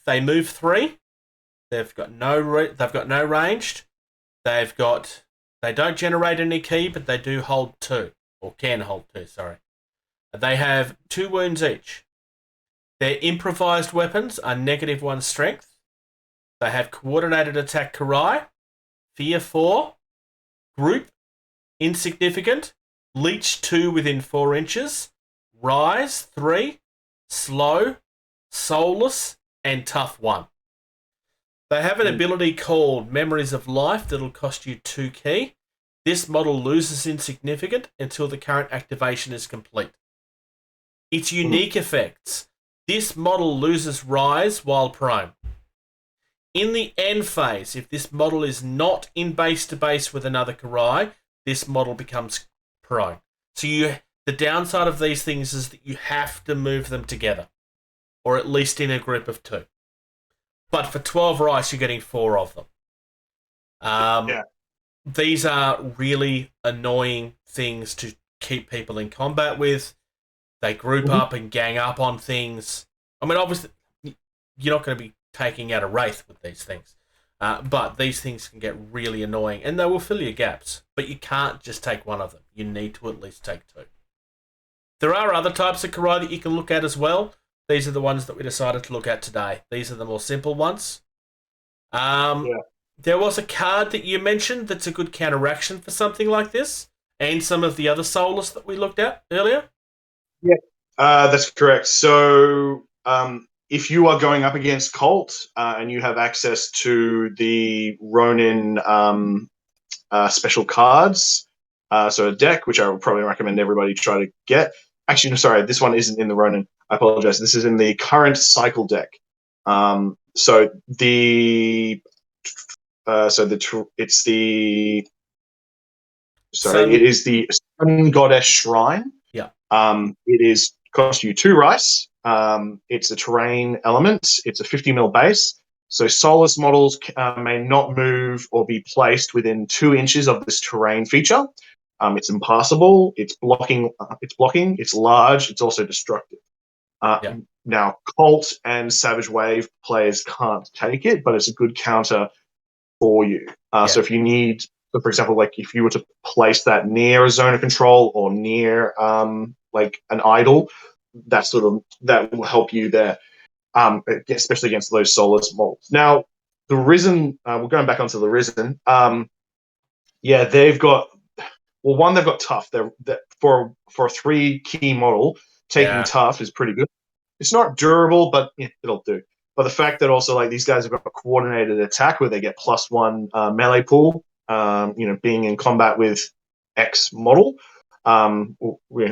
They move 3. They've got no ranged. They don't generate any ki, but they do hold 2, or can hold 2. Sorry. They have 2 wounds each. Their improvised weapons are -1 strength. They have coordinated attack Karai, fear 4, group, insignificant, leech 2 within 4 inches, rise 3, slow, soulless, and tough 1. They have an ability called Memories of Life that'll cost you 2 ki. This model loses insignificant until the current activation is complete. Its unique effects. This model loses rise while prone. In the end phase, if this model is not in base-to-base with another Karai, this model becomes prone. So the downside of these things is that you have to move them together, or at least in a group of 2. But for 12 rice, you're getting 4 of them. These are really annoying things to keep people in combat with. They group up and gang up on things. I mean, obviously, you're not going to be taking out a Wraith with these things. But these things can get really annoying, and they will fill your gaps. But you can't just take 1 of them. You need to at least take 2. There are other types of Karai that you can look at as well. These are the ones that we decided to look at today. These are the more simple ones. There was a card that you mentioned that's a good counteraction for something like this, and some of the other soulless that we looked at earlier. Yeah, that's correct. So if you are going up against Cult and you have access to the Ronin special cards, so a deck, which I would probably recommend everybody try to get. Actually, no, sorry, this one isn't in the Ronin. I apologize. This is in the current cycle deck. It is the Sun Goddess Shrine. Yeah. It is cost you 2 rice. It's a terrain element. It's a 50 mil base. So soulless models may not move or be placed within 2 inches of this terrain feature. It's impassable. It's blocking. It's large. It's also destructive. Now, Cult and Savage Wave players can't take it, but it's a good counter for you. So if you need, for example, like if you were to place that near a zone of control or near like an idol, that will help you there, especially against those soulless models. Now, the Risen, we're going back onto the Risen. They've got they've got tough. They're for a 3 key model, taking tough is pretty good. It's not durable, but it'll do. But the fact that also like these guys have got a coordinated attack where they get +1 melee pool, being in combat with X model, which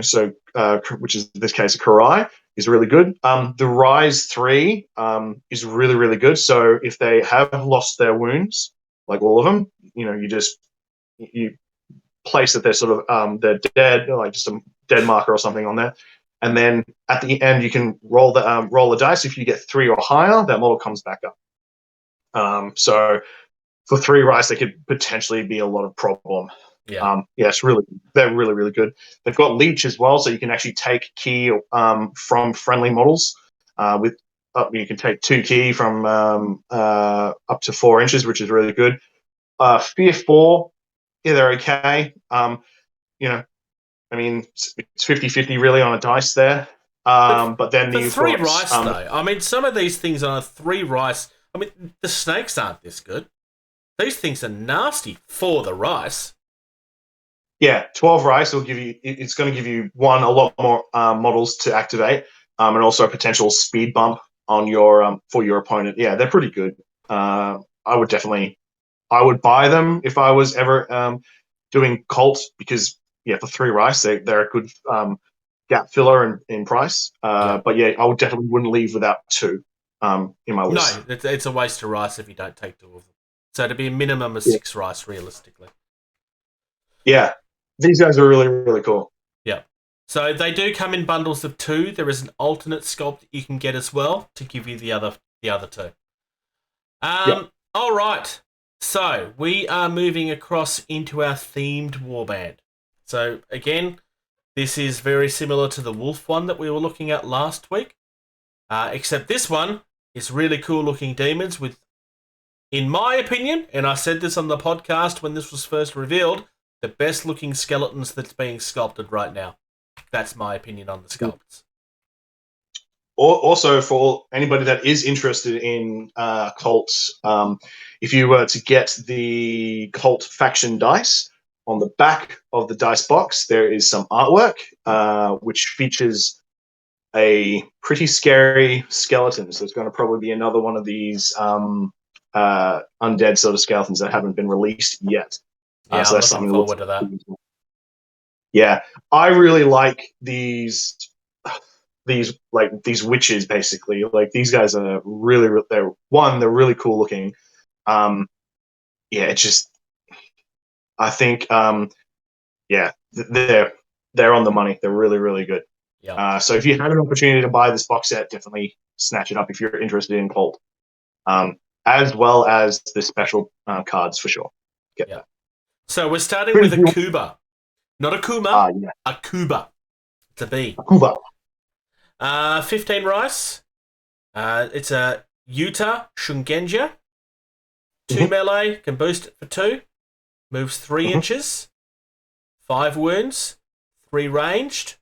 is in this case a Karai, is really good. The Rise 3 is really, really good. So if they have lost their wounds, like all of them, you place that they're sort of they're dead, like just a dead marker or something on there. And then at the end, you can roll the dice. If you get 3 or higher, that model comes back up. So for 3 rice, they could potentially be a lot of problem. They're really, really good. They've got leech as well, so you can actually take ki from friendly models. You can take 2 ki from up to 4 inches, which is really good. Fear 4, they're okay. I mean, it's 50-50 really on a dice there. But then the 3 rice, though. I mean, some of these things on a 3 rice. I mean, the snakes aren't this good. These things are nasty for the rice. Yeah, 12 rice will give you. It's going to give you a lot more models to activate, and also a potential speed bump on your for your opponent. Yeah, they're pretty good. I would buy them if I was ever doing Cult, because for 3 rice they're a good gap filler in price. But yeah, I would definitely wouldn't leave without 2 in my list. No, it's a waste of rice if you don't take 2 of them. So to be a minimum of Yeah. 6 rice realistically. Yeah, these guys are really, really cool. Yeah. So they do come in bundles of 2. There is an alternate sculpt that you can get as well to give you the other 2. All right. So we are moving across into our themed warband. So again, this is very similar to the wolf one that we were looking at last week, except this one is really cool looking demons with, in my opinion, and I said this on the podcast when this was first revealed, the best looking skeletons that's being sculpted right now. That's my opinion on the sculpts. Also, for anybody that is interested in cults, if you were to get the cult faction dice, on the back of the dice box there is some artwork which features a pretty scary skeleton. So it's going to probably be another one of these undead sort of skeletons that haven't been released yet. Yeah, so I'm that's looking something forward to that. Yeah, I really like these witches, basically. Like, these guys are really they're really cool looking. It's just, I think they're on the money. They're really, really good. Yeah. So if you have an opportunity to buy this box set, definitely snatch it up if you're interested in Cult, as well as the special cards for sure. Get that. So we're starting with a Kuba, not a Kuma, a Kuba. It's a B. A Kuba. 15 rice. It's a Yuta Shungenja. 2 melee, can boost it for 2. Moves 3 inches. 5 wounds. 3 ranged.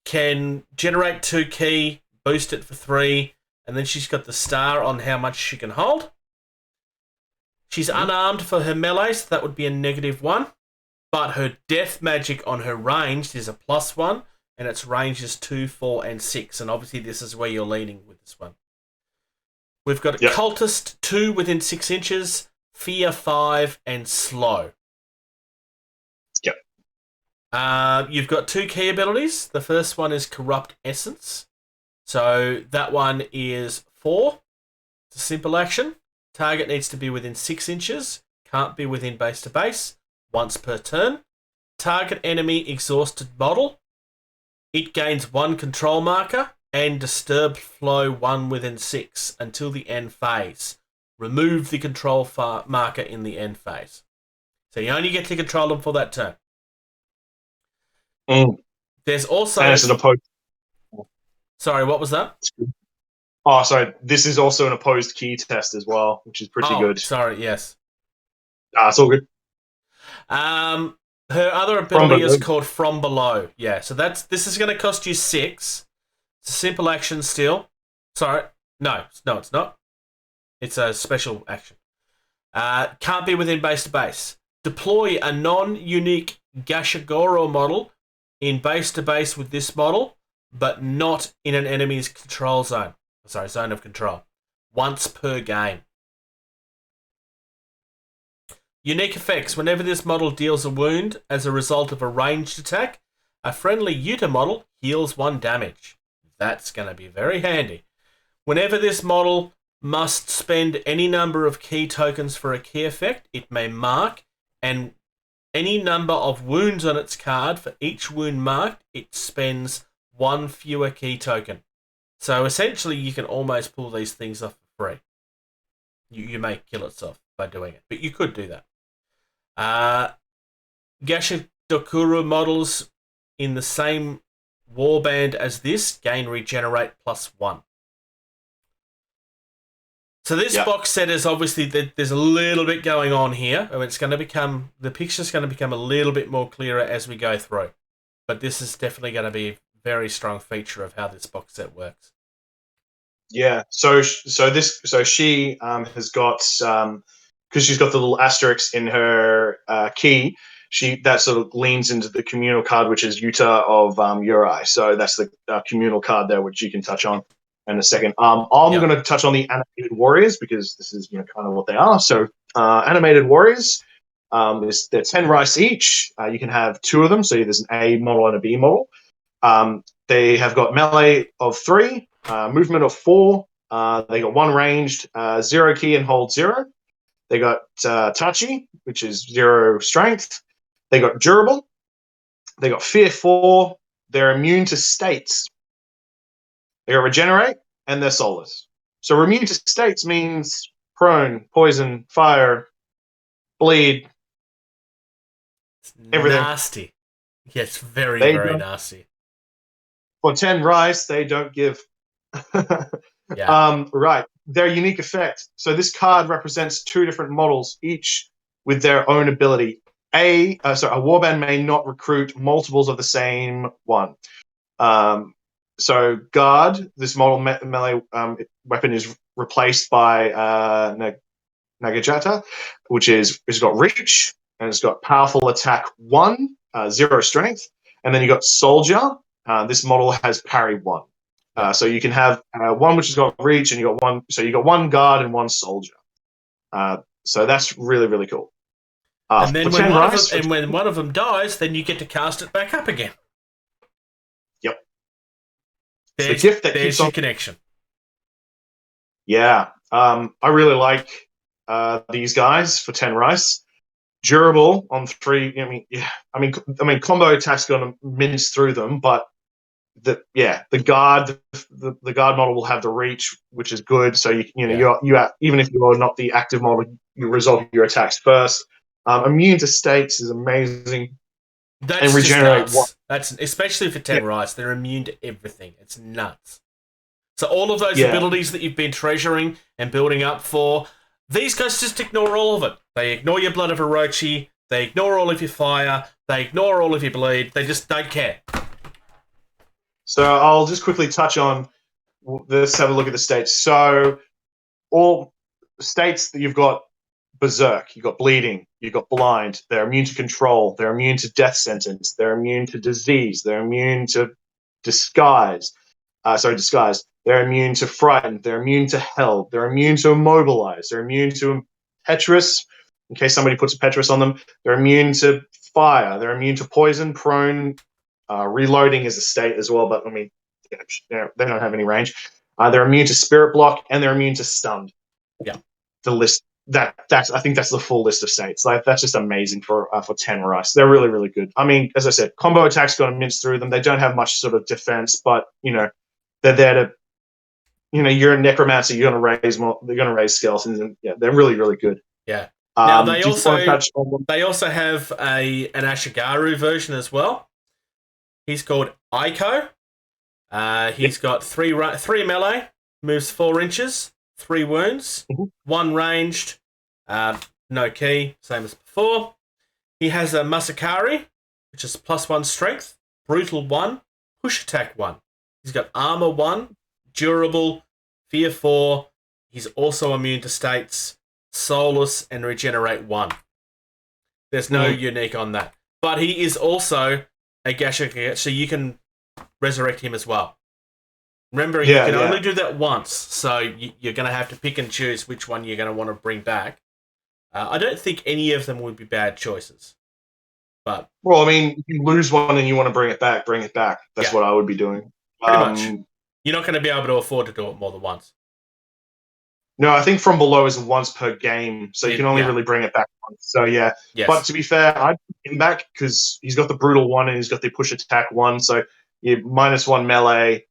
Can generate 2 ki, boost it for 3, and then she's got the star on how much she can hold. She's unarmed for her melee, so that would be a -1. But her death magic on her ranged is a +1, and its range is 2, 4, and 6. And obviously this is where you're leaning with this one. We've got a Cultist 2 within 6 inches, Fear 5, and Slow. You've got 2 key abilities. The first one is Corrupt Essence. So that one is 4. It's a simple action. Target needs to be within 6 inches. Can't be within base to base. Once per turn. Target enemy exhausted model. It gains 1 control marker and disturbed flow 1 within 6 until the end phase. Remove the control marker in the end phase. So you only get to control them for that turn. There's also... And it's an opposed... Sorry, what was that? Oh, sorry. This is also an opposed key test as well, which is pretty good. Sorry, yes. It's all good. Her other ability is called From Below. Yeah, so this is going to cost you 6. It's a simple action still. Sorry. No, it's not. It's a special action. Can't be within base to base. Deploy a non-unique Gashagoro model in base to base with this model, but not in an enemy's control zone. Sorry, zone of control. Once per game. Unique effects. Whenever this model deals a wound as a result of a ranged attack, a friendly Yuta model heals 1 damage. That's going to be very handy. Whenever this model must spend any number of key tokens for a key effect, it may mark, and any number of wounds on its card. For each wound marked, it spends 1 fewer key token. So essentially, you can almost pull these things off for free. You may kill itself by doing it, but you could do that. Gashadokuru models in the same warband as this gain regenerate +1. So this box set is obviously, there's a little bit going on here. It's going to become, the picture's going to become a little bit more clearer as we go through. But this is definitely going to be a very strong feature of how this box set works. Yeah. So she has got, because she's got the little asterisk in her key, that sort of leans into the communal card, which is Yuta of Yurei. So that's the communal card there, which you can touch on. in a second. Yep. Going to touch on the animated warriors because this is kind of what they are. So animated warriors, they're 10 rice each. You can have 2 of them, so there's an A model and a B model. They have got melee of 3, movement of 4. They got 1 ranged, 0 key and hold 0. They got touchy, which is 0 strength. They got durable. They got fear 4. They're immune to states. They got regenerate, and they're soulless. So immune to states means prone, poison, fire, bleed, everything. Nasty. Yes, very, They very don't, nasty. for 10 rice, they don't give. Yeah. Right. Their unique effect. So this card represents 2 different models, each with their own ability. A warband may not recruit multiples of the same one. So guard, this model melee weapon is replaced by Nagajata, which is it's got reach and it's got powerful attack 1, 0 strength, and then you got soldier. This model has parry 1. So you can have 1 which has got reach, and you got 1. So you got 1 guard and 1 soldier. So that's really, really cool. And then when one of them dies, then you get to cast it back up again. Yep. There's the gift that there's keeps your on. connection. Yeah. I really like these guys for 10 rice. Durable on 3. I mean, combo attacks going to mince through them, but the guard model will have the reach, which is good. So you even if you're not the active model, you resolve your attacks first. Immune to states is amazing. That's regenerate just nuts. That's especially for 10 rice. They're immune to everything. It's nuts. So all of those abilities that you've been treasuring and building up for, these guys just ignore all of it. They ignore your blood of Orochi. They ignore all of your fire. They ignore all of your bleed. They just don't care. So I'll just quickly touch on. Let's have a look at the states. So all states that you've got berserk, you've got bleeding, you've got blind. They're immune to control. They're immune to death sentence. They're immune to disease. They're immune to disguise. Disguise. They're immune to frightened. They're immune to hell. They're immune to immobilize. They're immune to impetuous, in case somebody puts a petrus on them. They're immune to fire. They're immune to poison, prone. Reloading is a state as well, but I mean, they don't have any range. They're immune to spirit block, and they're immune to stunned. Yeah. The list that's I think that's the full list of states. Like that's just amazing for 10 rice. They're really, really good. I mean, as I said, combo attacks going to mince through them. They don't have much sort of defense, but they're there to. You're a necromancer. You're going to raise more. They're going to raise skeletons, and they're really, really good. Yeah. Now they also have an Ashigaru version as well. He's called Aiko. He's got 3 melee, moves 4 inches, 3 wounds, 1 ranged, no key, same as before. He has a Masakari, which is +1 strength, brutal 1, push attack 1. He's got armor 1, durable, fear 4. He's also immune to states, soulless, and regenerate 1. There's no unique on that. But he is also a Gasha, so you can resurrect him as well. Remember, you can only do that once, so you're going to have to pick and choose which one you're going to want to bring back. I don't think any of them would be bad choices. But well, I mean, if you lose one and you want to bring it back, bring it back. That's what I would be doing. Pretty much. You're not going to be able to afford to do it more than once. No, I think from below is once per game, so you can only really bring it back once. So yeah, but to be fair, I'd put him back because he's got the brutal 1 and he's got the push attack 1. So you -1 melee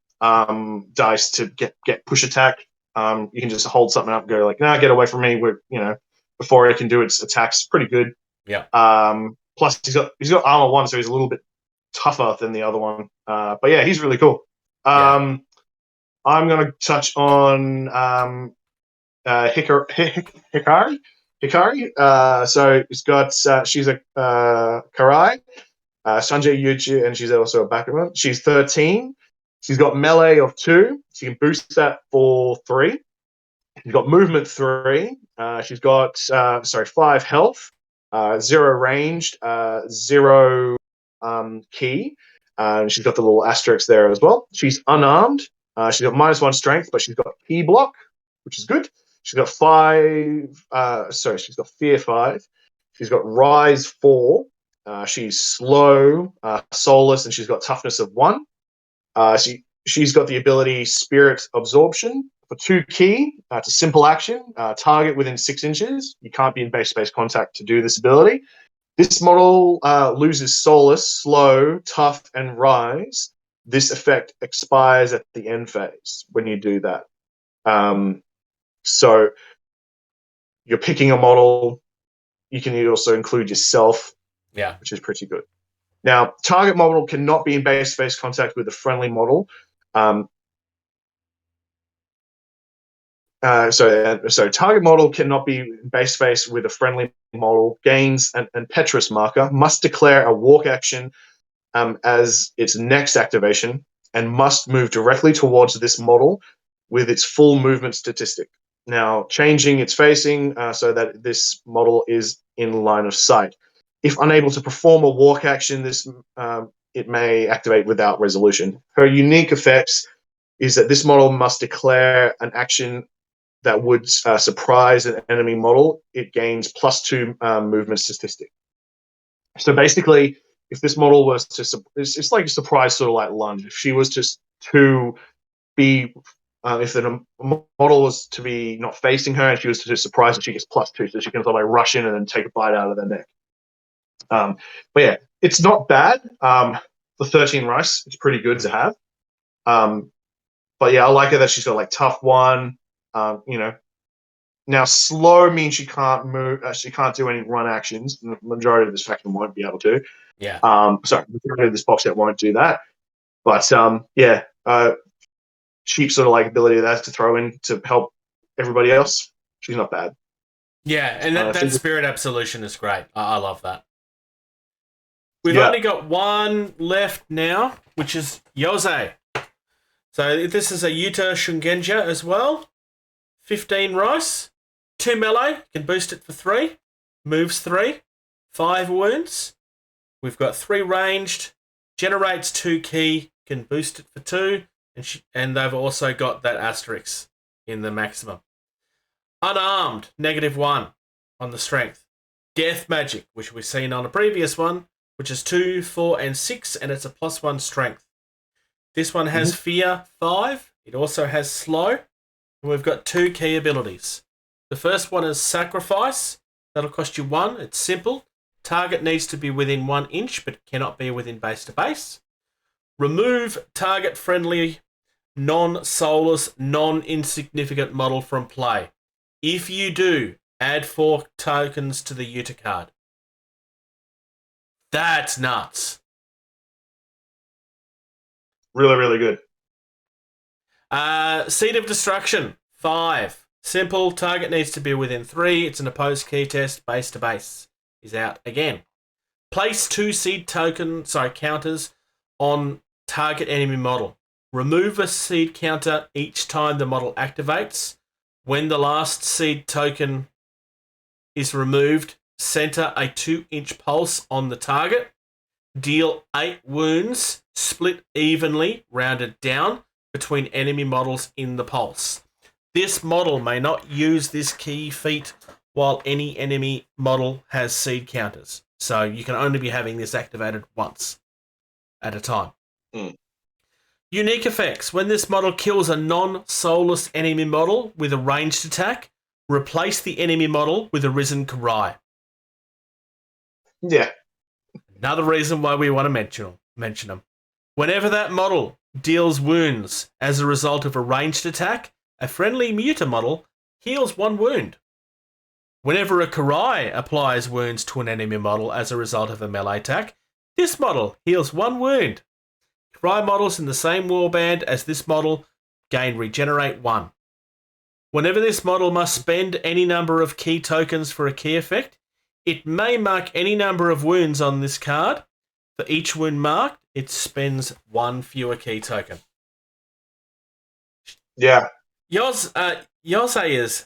dice to get push attack. You can just hold something up and go like, nah, get away from me. Before it can do its attacks, pretty good. Yeah. Plus he's got armor 1, so he's a little bit tougher than the other one. But yeah, he's really cool. I'm gonna touch on Hikari. So he's got she's a Karai, Sanjay Yuchi, and she's also a background. She's 13. She's got melee of 2. She can boost that for 3. She's got movement 3. She's got 5 health, 0 ranged, 0 key. She's got the little asterisk there as well. She's unarmed. She's got -1 strength, but she's got P block, which is good. She's got she's got Fear 5. She's got Rise 4. She's slow, soulless, and she's got toughness of 1. She's got the ability Spirit Absorption for 2 key. It's a simple action. Target within 6 inches. You can't be in base space contact to do this ability. This model loses Soulless, Slow, Tough, and Rise. This effect expires at the end phase when you do that. So you're picking a model. You can also include yourself, which is pretty good. Now, target model cannot be in base space contact with a friendly model. So target model cannot be in base space with a friendly model. Gains and Petrus marker must declare a walk action as its next activation and must move directly towards this model with its full movement statistic. Now, changing its facing so that this model is in line of sight. If unable to perform a walk action, it may activate without resolution. Her unique effects is that this model must declare an action that would surprise an enemy model. It gains +2 movement statistic. So basically, if this model was to, it's like a surprise sort of like lunge. If she was to be, if the model was to be not facing her and she was to surprise her, she gets +2, so she can sort of like rush in and then take a bite out of their neck. But yeah, it's not bad. For 13 rice, it's pretty good to have. But yeah, I like it that she's got like tough 1. Now slow means she can't move. She can't do any run actions. The majority of this faction won't be able to. Yeah. Sorry, the majority of this box set won't do that. But cheap sort of like ability that has to throw in to help everybody else. She's not bad. Yeah, and that Spirit Absolution is great. I love that. We've only got one left now, which is Yose. So this is a Yuta Shungenja as well. 15 rice, 2 melee, can boost it for 3, moves 3, 5 wounds. We've got 3 ranged, generates 2 key, can boost it for 2, and they've also got that asterisk in the maximum. Unarmed, -1 on the strength. Death magic, which we've seen on a previous one, which is 2, 4, and 6, and it's a +1 strength. This one has Fear 5. It also has Slow. And we've got 2 key abilities. The first one is Sacrifice. That'll cost you 1. It's simple. Target needs to be within 1 inch, but cannot be within base to base. Remove target friendly, non-soulless, non-insignificant model from play. If you do, add 4 tokens to the Yuta card. That's nuts. Really, really good. Seed of Destruction, 5. Simple, target needs to be within 3. It's an opposed key test, base to base. Is out again. Place 2 seed counters on target enemy model. Remove a seed counter each time the model activates. When the last seed token is removed, center a 2-inch pulse on the target. Deal 8 wounds, split evenly, rounded down, between enemy models in the pulse. This model may not use this key feat while any enemy model has seed counters. So you can only be having this activated once at a time. Unique effects. When this model kills a non-soulless enemy model with a ranged attack, replace the enemy model with a Risen Karai. Yeah. Another reason why we want to mention them. Whenever that model deals wounds as a result of a ranged attack, a friendly Muta model heals 1 wound. Whenever a Karai applies wounds to an enemy model as a result of a melee attack, this model heals 1 wound. Karai models in the same warband as this model gain Regenerate 1. Whenever this model must spend any number of key tokens for a key effect, it may mark any number of wounds on this card. For each wound marked, it spends 1 fewer key token. Yeah. Yose is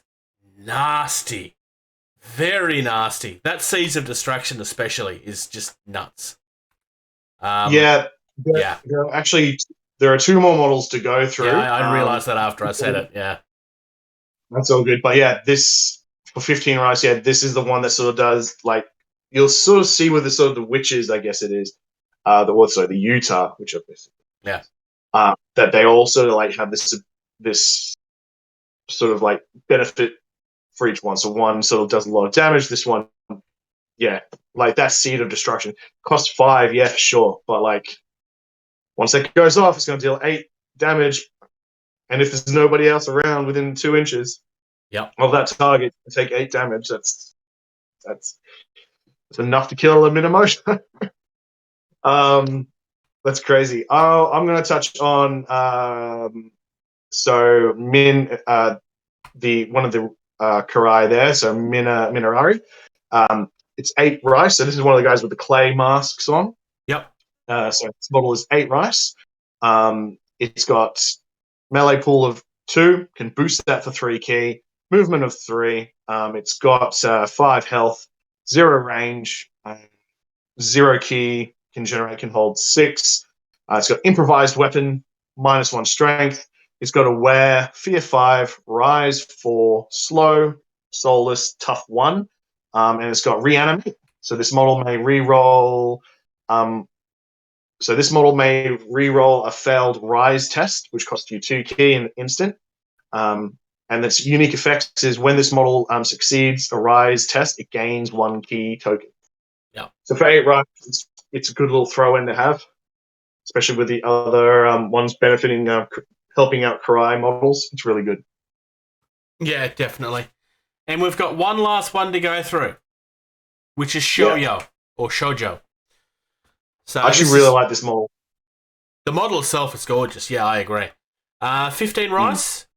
nasty. Very nasty. That Seeds of Destruction especially is just nuts. Actually, there are 2 more models to go through. Yeah, I realized that after I said it. Yeah. That's all good. But yeah, this for 15 rice, yeah, this is the one that sort of does like you'll sort of see with the sort of the witches, I guess it is. The Utah, which are Yeah. that they also like have this sort of like benefit for each one. So one sort of does a lot of damage. This one, yeah, like that Seed of Destruction costs 5, yeah, sure, but like once that goes off, it's going to deal 8 damage, and if there's nobody else around within 2 inches of that target, to take 8 damage. That's enough to kill a Minimotion. That's crazy. Oh, I'm going to touch on so Min, the one of the Karai there. So Minarari. It's 8 rice. So this is one of the guys with the clay masks on. Yep. So this model is 8 rice. It's got melee pool of 2, can boost that for 3 key, movement of 3. It's got 5 health, 0 range, 0 key, can hold 6. It's got improvised weapon, -1 strength. It's got aware, fear 5, rise 4, slow, soulless, tough 1, and it's got reanimate. So this model may re-roll. This model may re-roll a failed rise test, which costs you 2 key in an instant. And its unique effects is when this model succeeds a rise test, it gains 1 key token. Yeah. So for 8 rise, it's a good little throw-in to have, especially with the other ones benefiting, helping out Karai models. It's really good. Yeah, definitely. And we've got one last one to go through, which is Shoyo or Shoujo. So I actually really like this model. The model itself is gorgeous. Yeah, I agree. 15 rice,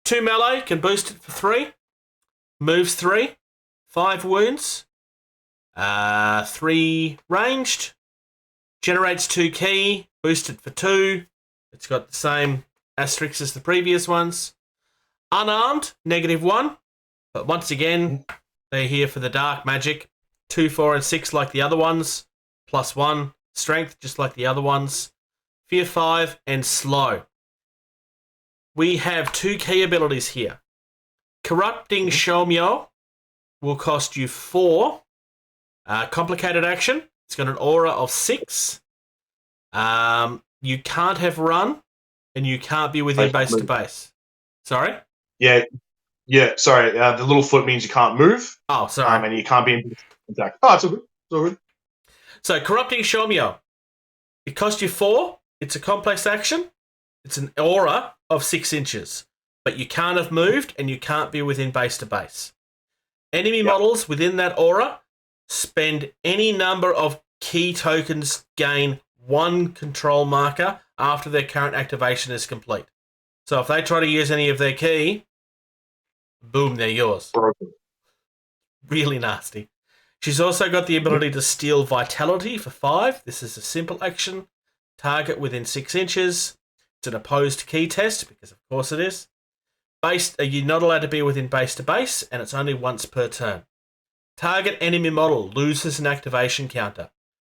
2 melee, can boost it for 3, moves 3, 5 wounds, 3 ranged, generates 2 key, boosted for 2. It's got the same asterisks as the previous ones. Unarmed, -1. But once again, they're here for the dark magic. 2, 4, and 6 like the other ones. +1 strength, just like the other ones. Fear 5 and slow. We have 2 key abilities here. Corrupting Shomyo will cost you 4. Complicated action. It's got an aura of 6. You can't have run, and you can't be within base to base. Sorry? Yeah. Sorry. The little foot means you can't move. Oh, sorry. And you can't be in contact. Oh, it's all good. It's all good. So, Corrupting Shomyo. It costs you 4. It's a complex action. It's an aura of 6 inches. But you can't have moved, and you can't be within base to base. Enemy models within that aura spend any number of key tokens, gain 1 control marker after their current activation is complete. So if they try to use any of their key, boom, they're yours. Broken. Really nasty. She's also got the ability to steal vitality for 5. This is a simple action. Target within 6 inches. It's an opposed key test, because of course it is. You're not allowed to be within base to base, and it's only once per turn. Target enemy model loses an activation counter.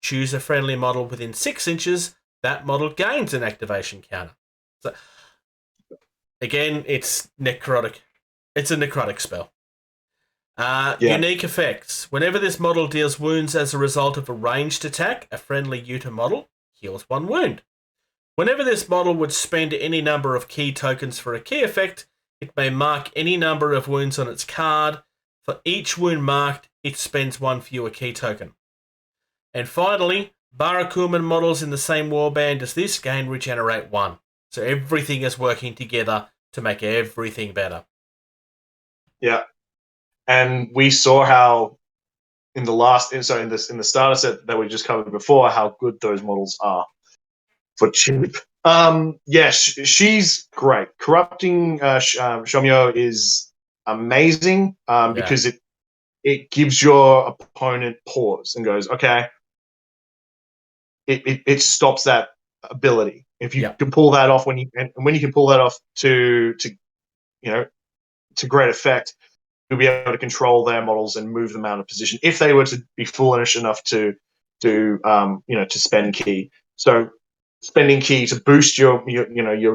Choose a friendly model within 6 inches. That model gains an activation counter. So, again, it's necrotic. It's a necrotic spell. Unique effects. Whenever this model deals wounds as a result of a ranged attack, a friendly Utah model heals 1 wound. Whenever this model would spend any number of key tokens for a key effect, it may mark any number of wounds on its card. For each wound marked, it spends 1 fewer key token. And finally, Barakuman models in the same warband as this gain regenerate 1. So everything is working together to make everything better. Yeah. And we saw how in the starter set that we just covered before, how good those models are for cheap. She's great. Corrupting Shomyo is amazing because it gives your opponent pause and goes, okay, it stops that ability. If you can pull that off when you can pull that off to great effect, you'll be able to control their models and move them out of position if they were to be foolish enough to spend key. So spending ki to boost your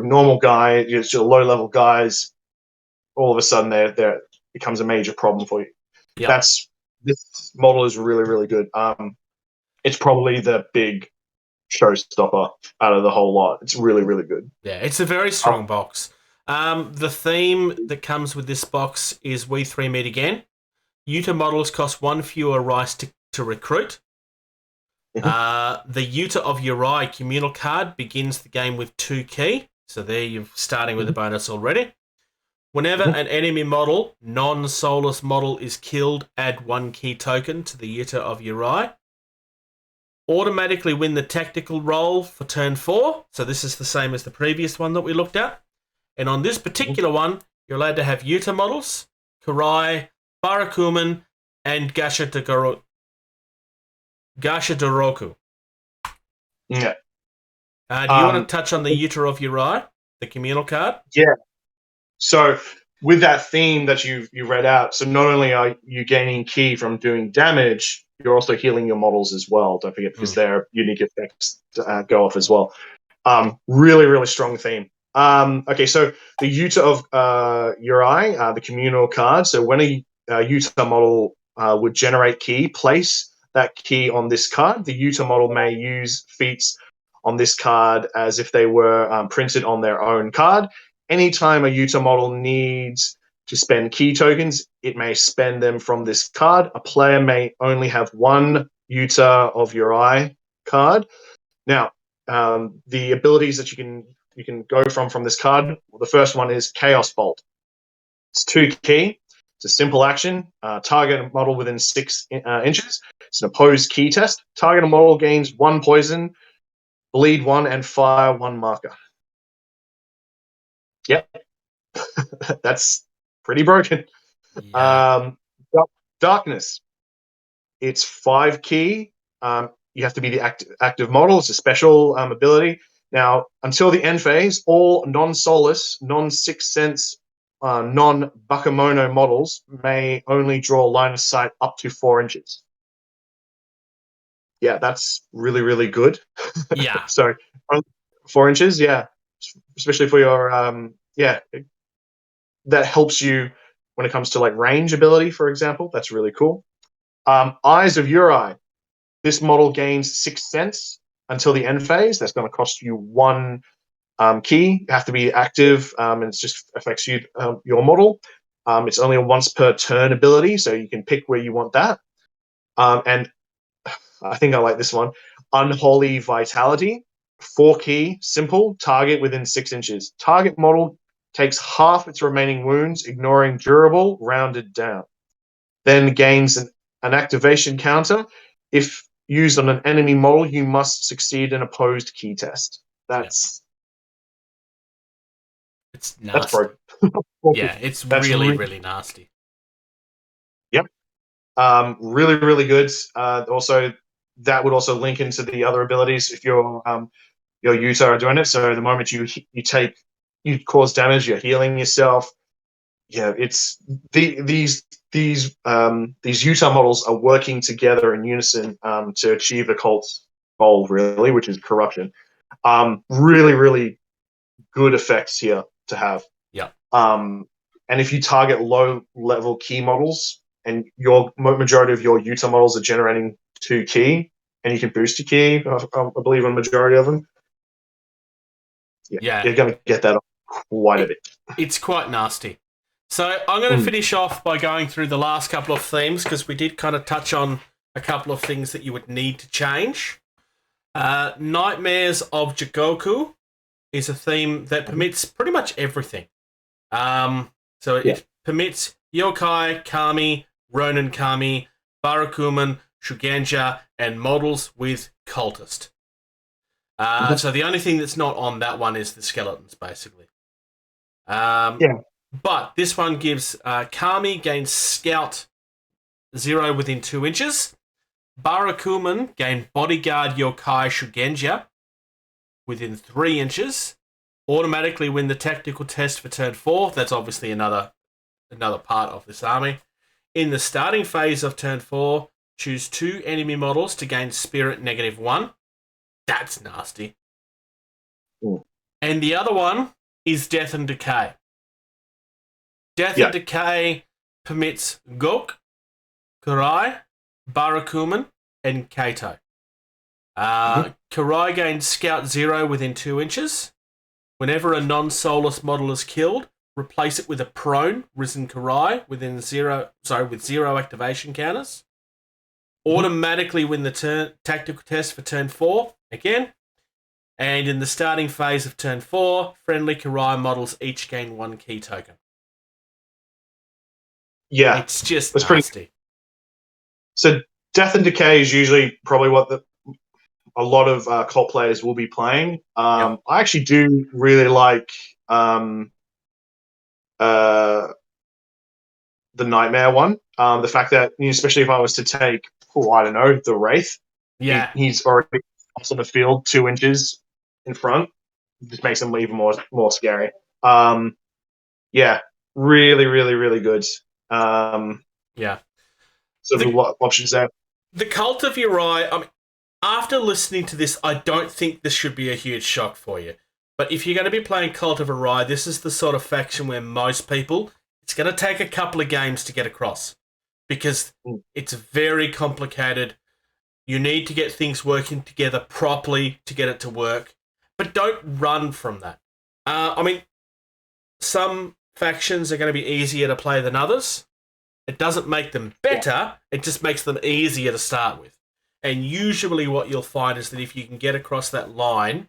normal guy, your low level guys. All of a sudden, there becomes a major problem for you. Yep. This model is really really good. It's probably the big showstopper out of the whole lot. It's really really good. Yeah, it's a very strong box. The theme that comes with this box is We Three Meet Again. Yuta models cost 1 fewer rice to recruit. The Yuta of Yurei communal card begins the game with 2 ki. So there you're starting with a bonus already. Whenever an enemy model, non-soulless model, is killed, add 1 ki token to the Yuta of Yurei. Automatically win the tactical roll for turn 4. So this is the same as the previous one that we looked at. And on this particular one, you're allowed to have Yuta models, Karai, Barakuman, and Gasha Doroku. Yeah. Do you want to touch on the Yuta of Yurei, the communal card? Yeah. So with that theme that you read out, so not only are you gaining ki from doing damage, you're also healing your models as well. Don't forget, because their unique effects go off as well. Really, really strong theme. Okay, so the Yuta of Yurei, the communal card. So when a Yuta model would generate ki, place that ki on this card. The Yuta model may use feats on this card as if they were printed on their own card. Anytime a Yuta model needs to spend ki tokens, it may spend them from this card. A player may only have 1 Yuta of Yurei card. Now, the abilities that you can go from this card. Well, the first one is Chaos Bolt. It's 2 ki. It's a simple action. Target a model within 6 inches. It's an opposed ki test. Target a model gains 1 poison, bleed 1, and fire 1 marker. Yep. That's pretty broken. Yeah. Darkness. It's 5 ki. You have to be the active model. It's a special ability. Now, until the end phase, all non-soulless, non-sixth sense, non-Bakemono models may only draw line of sight up to 4 inches. Yeah, that's really, really good. Yeah. So 4 inches, yeah. Especially for your, that helps you when it comes to like range ability, for example. That's really cool. Eyes of Yurei. This model gains 6th sense until the end phase. That's going to cost you 1 ki. You have to be active, and it just affects you, your model. It's only a once per turn ability, so you can pick where you want that. And I think I like this one. Unholy Vitality. 4 ki, simple, target within 6 inches. Target model takes half its remaining wounds, ignoring durable, rounded down. Then gains an activation counter. If used on an enemy model, you must succeed an opposed ki test. It's nasty. That's broken. Yeah, it's really nasty. Yep. Really, really good. Also, that would also link into the other abilities if your Yuta are doing it. So the moment you cause damage, you're healing yourself. Yeah, it's these Yuta models are working together in unison to achieve the cult's goal, really, which is corruption. Really, really good effects here to have. Yeah. And if you target low level ki models, and your majority of your Yuta models are generating 2 ki, and you can boost your ki, I believe on majority of them. Yeah. You're going to get that quite a bit. It's quite nasty. So I'm going to finish off by going through the last couple of themes, because we did kind of touch on a couple of things that you would need to change. Nightmares of Jigoku is a theme that permits pretty much everything. It permits yokai, kami, ronin kami, barakuman, shugenja, and models with cultist. So the only thing that's not on that one is the skeletons, basically. But this one gives Kami gains Scout 0 within 2 inches. Barakuman gain Bodyguard Yokai Shugenja within 3 inches. Automatically win the tactical test for turn 4. That's obviously another part of this army. In the starting phase of turn 4, choose 2 enemy models to gain Spirit -1. That's nasty. And the other one is Death and Decay. Death Yeah. and Decay permits Gok, Karai, Barakuman, and Kato. Karai gains Scout 0 within 2 inches. Whenever a non-soulless model is killed, replace it with a prone Risen Karai with 0 activation counters. Automatically win the tactical test for turn 4 again. And in the starting phase of turn 4, friendly Karai models each gain 1 key token. Yeah, It's just that's nasty. pretty. So Death and Decay is usually probably what a lot of cult players will be playing. I actually do really like the Nightmare one. The fact that, especially if I was to take, I don't know, the Wraith, he's already on the field 2 inches in front. It just makes him even more scary. Yeah, really, really, really good. So a lot of options there. The Cult of Yurei, I mean, after listening to this, I don't think this should be a huge shock for you. But if you're going to be playing Cult of Yurei, this is the sort of faction where most people, it's going to take a couple of games to get across. Because it's very complicated. You need to get things working together properly to get it to work. But don't run from that. I mean, some factions are going to be easier to play than others. It doesn't make them better, it just makes them easier to start with. And usually what you'll find is that if you can get across that line,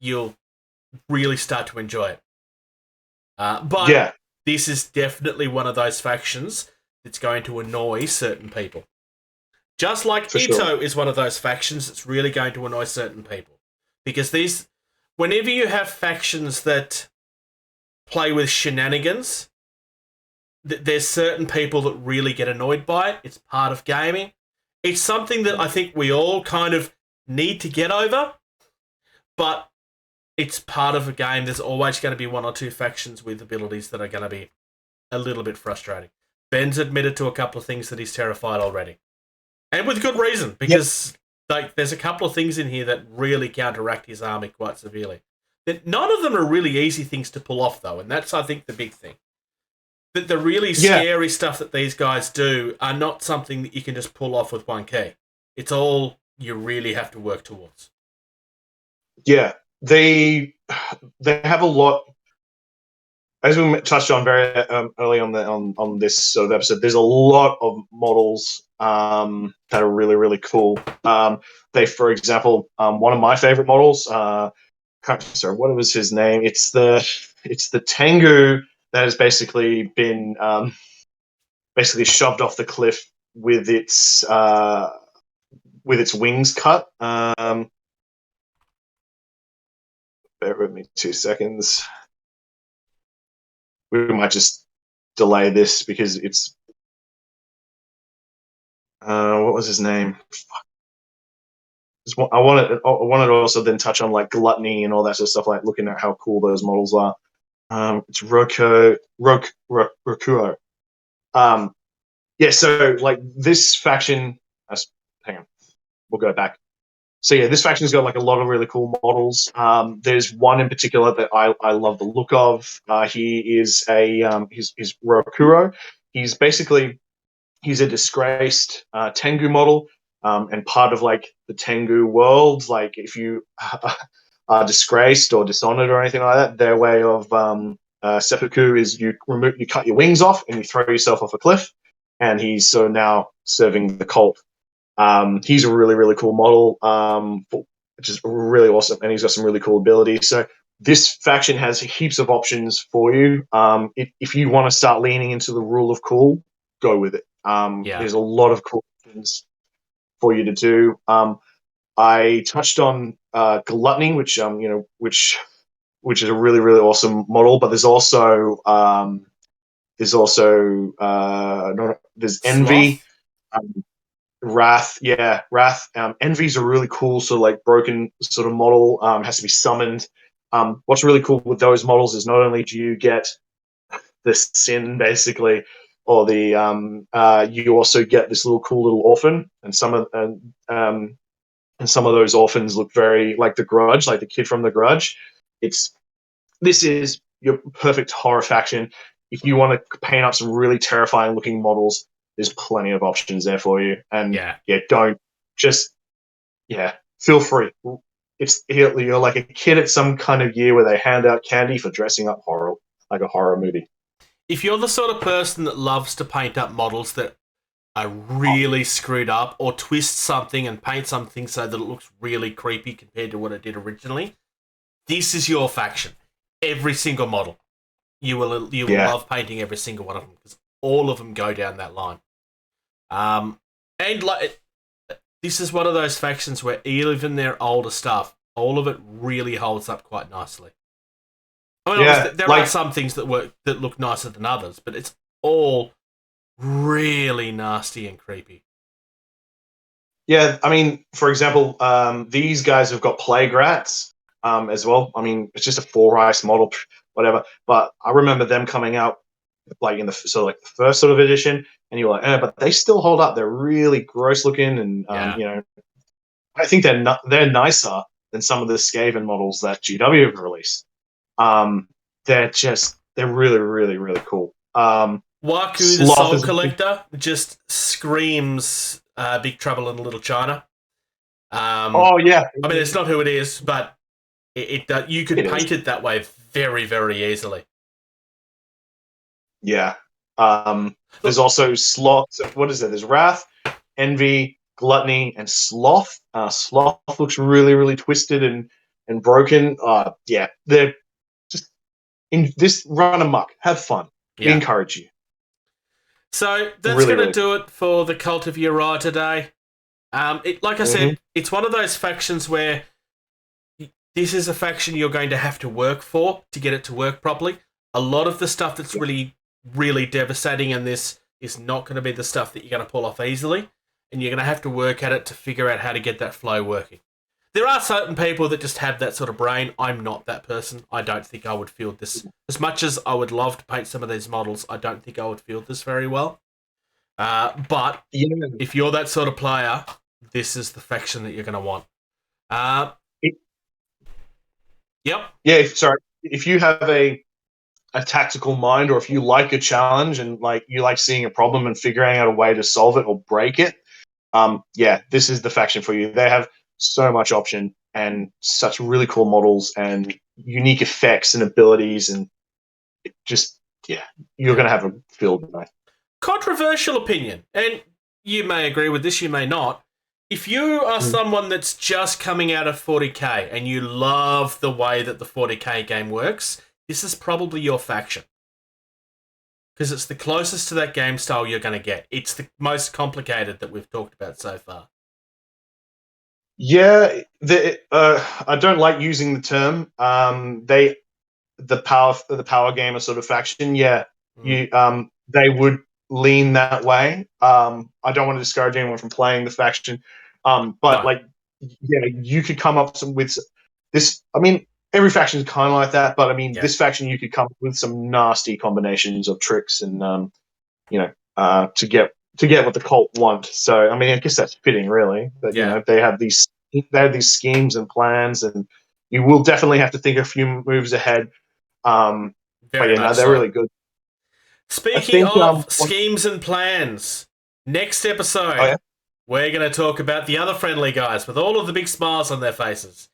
you'll really start to enjoy it. But this is definitely one of those factions that's going to annoy certain people. Just like Ito is one of those factions that's really going to annoy certain people. Because whenever you have factions that play with shenanigans, there's certain people that really get annoyed by it. It's part of gaming. It's something that I think we all kind of need to get over, but it's part of a game. There's always going to be one or two factions with abilities that are going to be a little bit frustrating. Ben's admitted to a couple of things that he's terrified already. And with good reason, because there's a couple of things in here that really counteract his army quite severely. None of them are really easy things to pull off, though, and that's, I think, the big thing. The really scary stuff that these guys do are not something that you can just pull off with one key. It's all you really have to work towards. Yeah, they have a lot. As we touched on very early on this sort of episode, there's a lot of models that are really, really cool. For example, one of my favorite models. What was his name? It's the Tengu that has basically been shoved off the cliff with its wings cut. Bear with me 2 seconds. We might just delay this because it's. What was his name? I wanted to also then touch on like gluttony and all that sort of stuff, like looking at how cool those models are. It's Rokuo. So like this faction. Hang on, we'll go back. So yeah, this faction's got like a lot of really cool models. There's one in particular that I love the look of. He is he's Rokuro. He's a disgraced Tengu model, and part of like the Tengu world. Like if you are disgraced or dishonored or anything like that, their way of seppuku is you cut your wings off and you throw yourself off a cliff. And he's so now serving the cult. He's a really, really cool model, which is really awesome, and he's got some really cool abilities. So this faction has heaps of options for you. If you want to start leaning into the rule of cool, go with it. There's a lot of cool things for you to do. I touched on gluttony, which is a really, really awesome model, but there's also there's envy. Wrath. Envy's a really cool sort of like broken sort of model. Has to be summoned. What's really cool with those models is not only do you get the sin basically, or the you also get this cool little orphan, and some of those orphans look very like the Grudge, like the kid from the Grudge. This is your perfect horror faction. If you want to paint up some really terrifying looking models, there's plenty of options there for you. And don't just feel free. You're like a kid at some kind of year where they hand out candy for dressing up horror, like a horror movie. If you're the sort of person that loves to paint up models that are really screwed up, or twist something and paint something so that it looks really creepy compared to what it did originally, this is your faction. Every single model. You will love painting every single one of them, because all of them go down that line. And like, this is one of those factions where even their older stuff, all of it really holds up quite nicely. I mean, there are some things that look nicer than others, but it's all really nasty and creepy. Yeah, I mean, for example, these guys have got plague rats as well. I mean, it's just a 4-ice model, whatever. But I remember them coming out like in the the first sort of edition, and you're like, but they still hold up. They're really gross looking, and I think they're nicer than some of the Skaven models that GW have released. They're really, really, really cool. Waku, the Soul Collector, just screams Big Trouble in Little China. Oh, yeah. I mean, it's not who it is, but you could paint it that way very, very easily. Yeah. There's also Sloth. What is it? There's Wrath, Envy, Gluttony, and Sloth. Sloth looks really, really twisted and broken. Yeah. They're just in this run amok. Have fun. We encourage you. So that's going to do it for the Cult of Yurei today. Like I said, it's one of those factions where this is a faction you're going to have to work for to get it to work properly. A lot of the stuff that's really, really devastating in this is not going to be the stuff that you're going to pull off easily, and you're going to have to work at it to figure out how to get that flow working. There are certain people that just have that sort of brain. I'm not that person. I don't think I would field this. As much as I would love to paint some of these models, I don't think I would field this very well. But if you're that sort of player, this is the faction that you're going to want. Yep. Yeah, sorry. If you have a tactical mind, or if you like a challenge and you like seeing a problem and figuring out a way to solve it or break it, this is the faction for you. They have so much option and such really cool models and unique effects and abilities, and you're going to have a field day. Controversial opinion, and you may agree with this, you may not. If you are someone that's just coming out of 40k and you love the way that the 40k game works, this is probably your faction. Because it's the closest to that game style you're going to get. It's the most complicated that we've talked about so far. Yeah, I don't like using the term. The power gamer sort of faction. Yeah, they would lean that way. I don't want to discourage anyone from playing the faction, but you could come up with this. I mean, every faction is kind of like that, but I mean, this faction you could come up with some nasty combinations of tricks and to get what the cult want. So I mean, I guess that's fitting, really. But they have these schemes and plans, and you will definitely have to think a few moves ahead. They're really good. Speaking of schemes and plans, next episode, we're going to talk about the other friendly guys with all of the big smiles on their faces.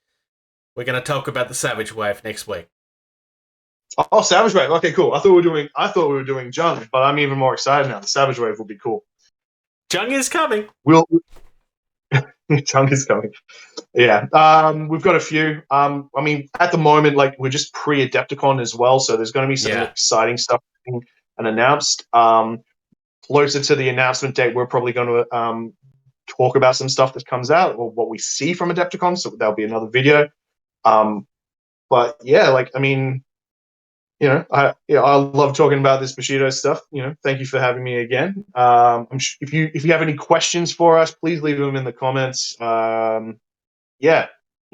We're going to talk about the Savage Wave next week. Oh, Savage Wave. Okay, cool. I thought we were doing Jung, but I'm even more excited now. The Savage Wave will be cool. Jung is coming. Jung is coming. Yeah. We've got a few. I mean, at the moment, we're just pre-Adepticon as well, so there's going to be some exciting stuff and announced. Closer to the announcement date, we're probably going to talk about some stuff that comes out or what we see from Adepticon, so that'll be another video. But yeah, I mean, I love talking about this Bushido stuff. Thank you for having me again. If you have any questions for us, please leave them in the comments.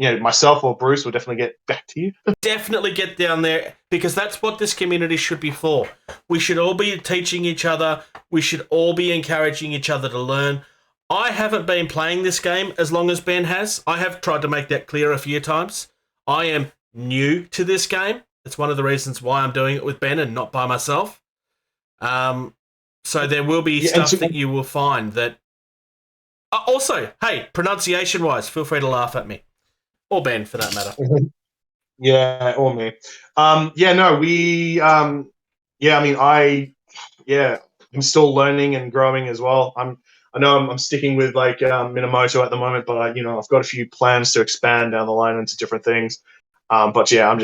Myself or Bruce will definitely get back to you. Definitely get down there, because that's what this community should be for. We should all be teaching each other. We should all be encouraging each other to learn. I haven't been playing this game as long as Ben has. I have tried to make that clear a few times. I am new to this game. It's one of the reasons why I'm doing it with Ben and not by myself. So there will be stuff that you will find that... also, hey, pronunciation-wise, feel free to laugh at me. Or Ben, for that matter. Yeah, or me. I'm still learning and growing as well. I know I'm sticking with like Minamoto at the moment, but I've got a few plans to expand down the line into different things. But yeah, we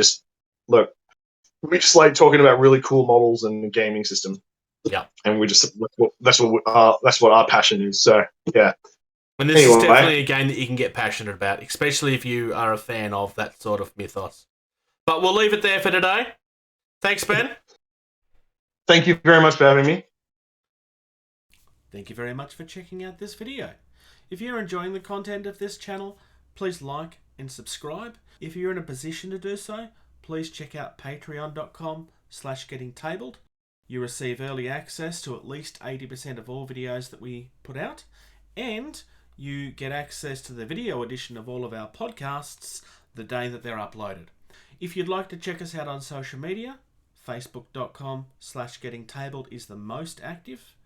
just like talking about really cool models and the gaming system. Yeah, and that's what our passion is. So yeah. And this is definitely a game that you can get passionate about, especially if you are a fan of that sort of mythos. But we'll leave it there for today. Thanks, Ben. Thank you very much for having me. Thank you very much for checking out this video. If you're enjoying the content of this channel, please like and subscribe. If you're in a position to do so, please check out patreon.com/gettingtabled. You receive early access to at least 80% of all videos that we put out, and you get access to the video edition of all of our podcasts the day that they're uploaded. If you'd like to check us out on social media, facebook.com/gettingtabled is the most active.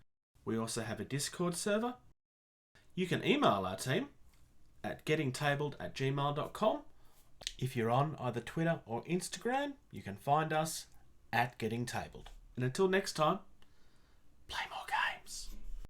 We also have a Discord server. You can email our team at gettingtabled@gmail.com. If you're on either Twitter or Instagram, you can find us at gettingtabled. And until next time, play more.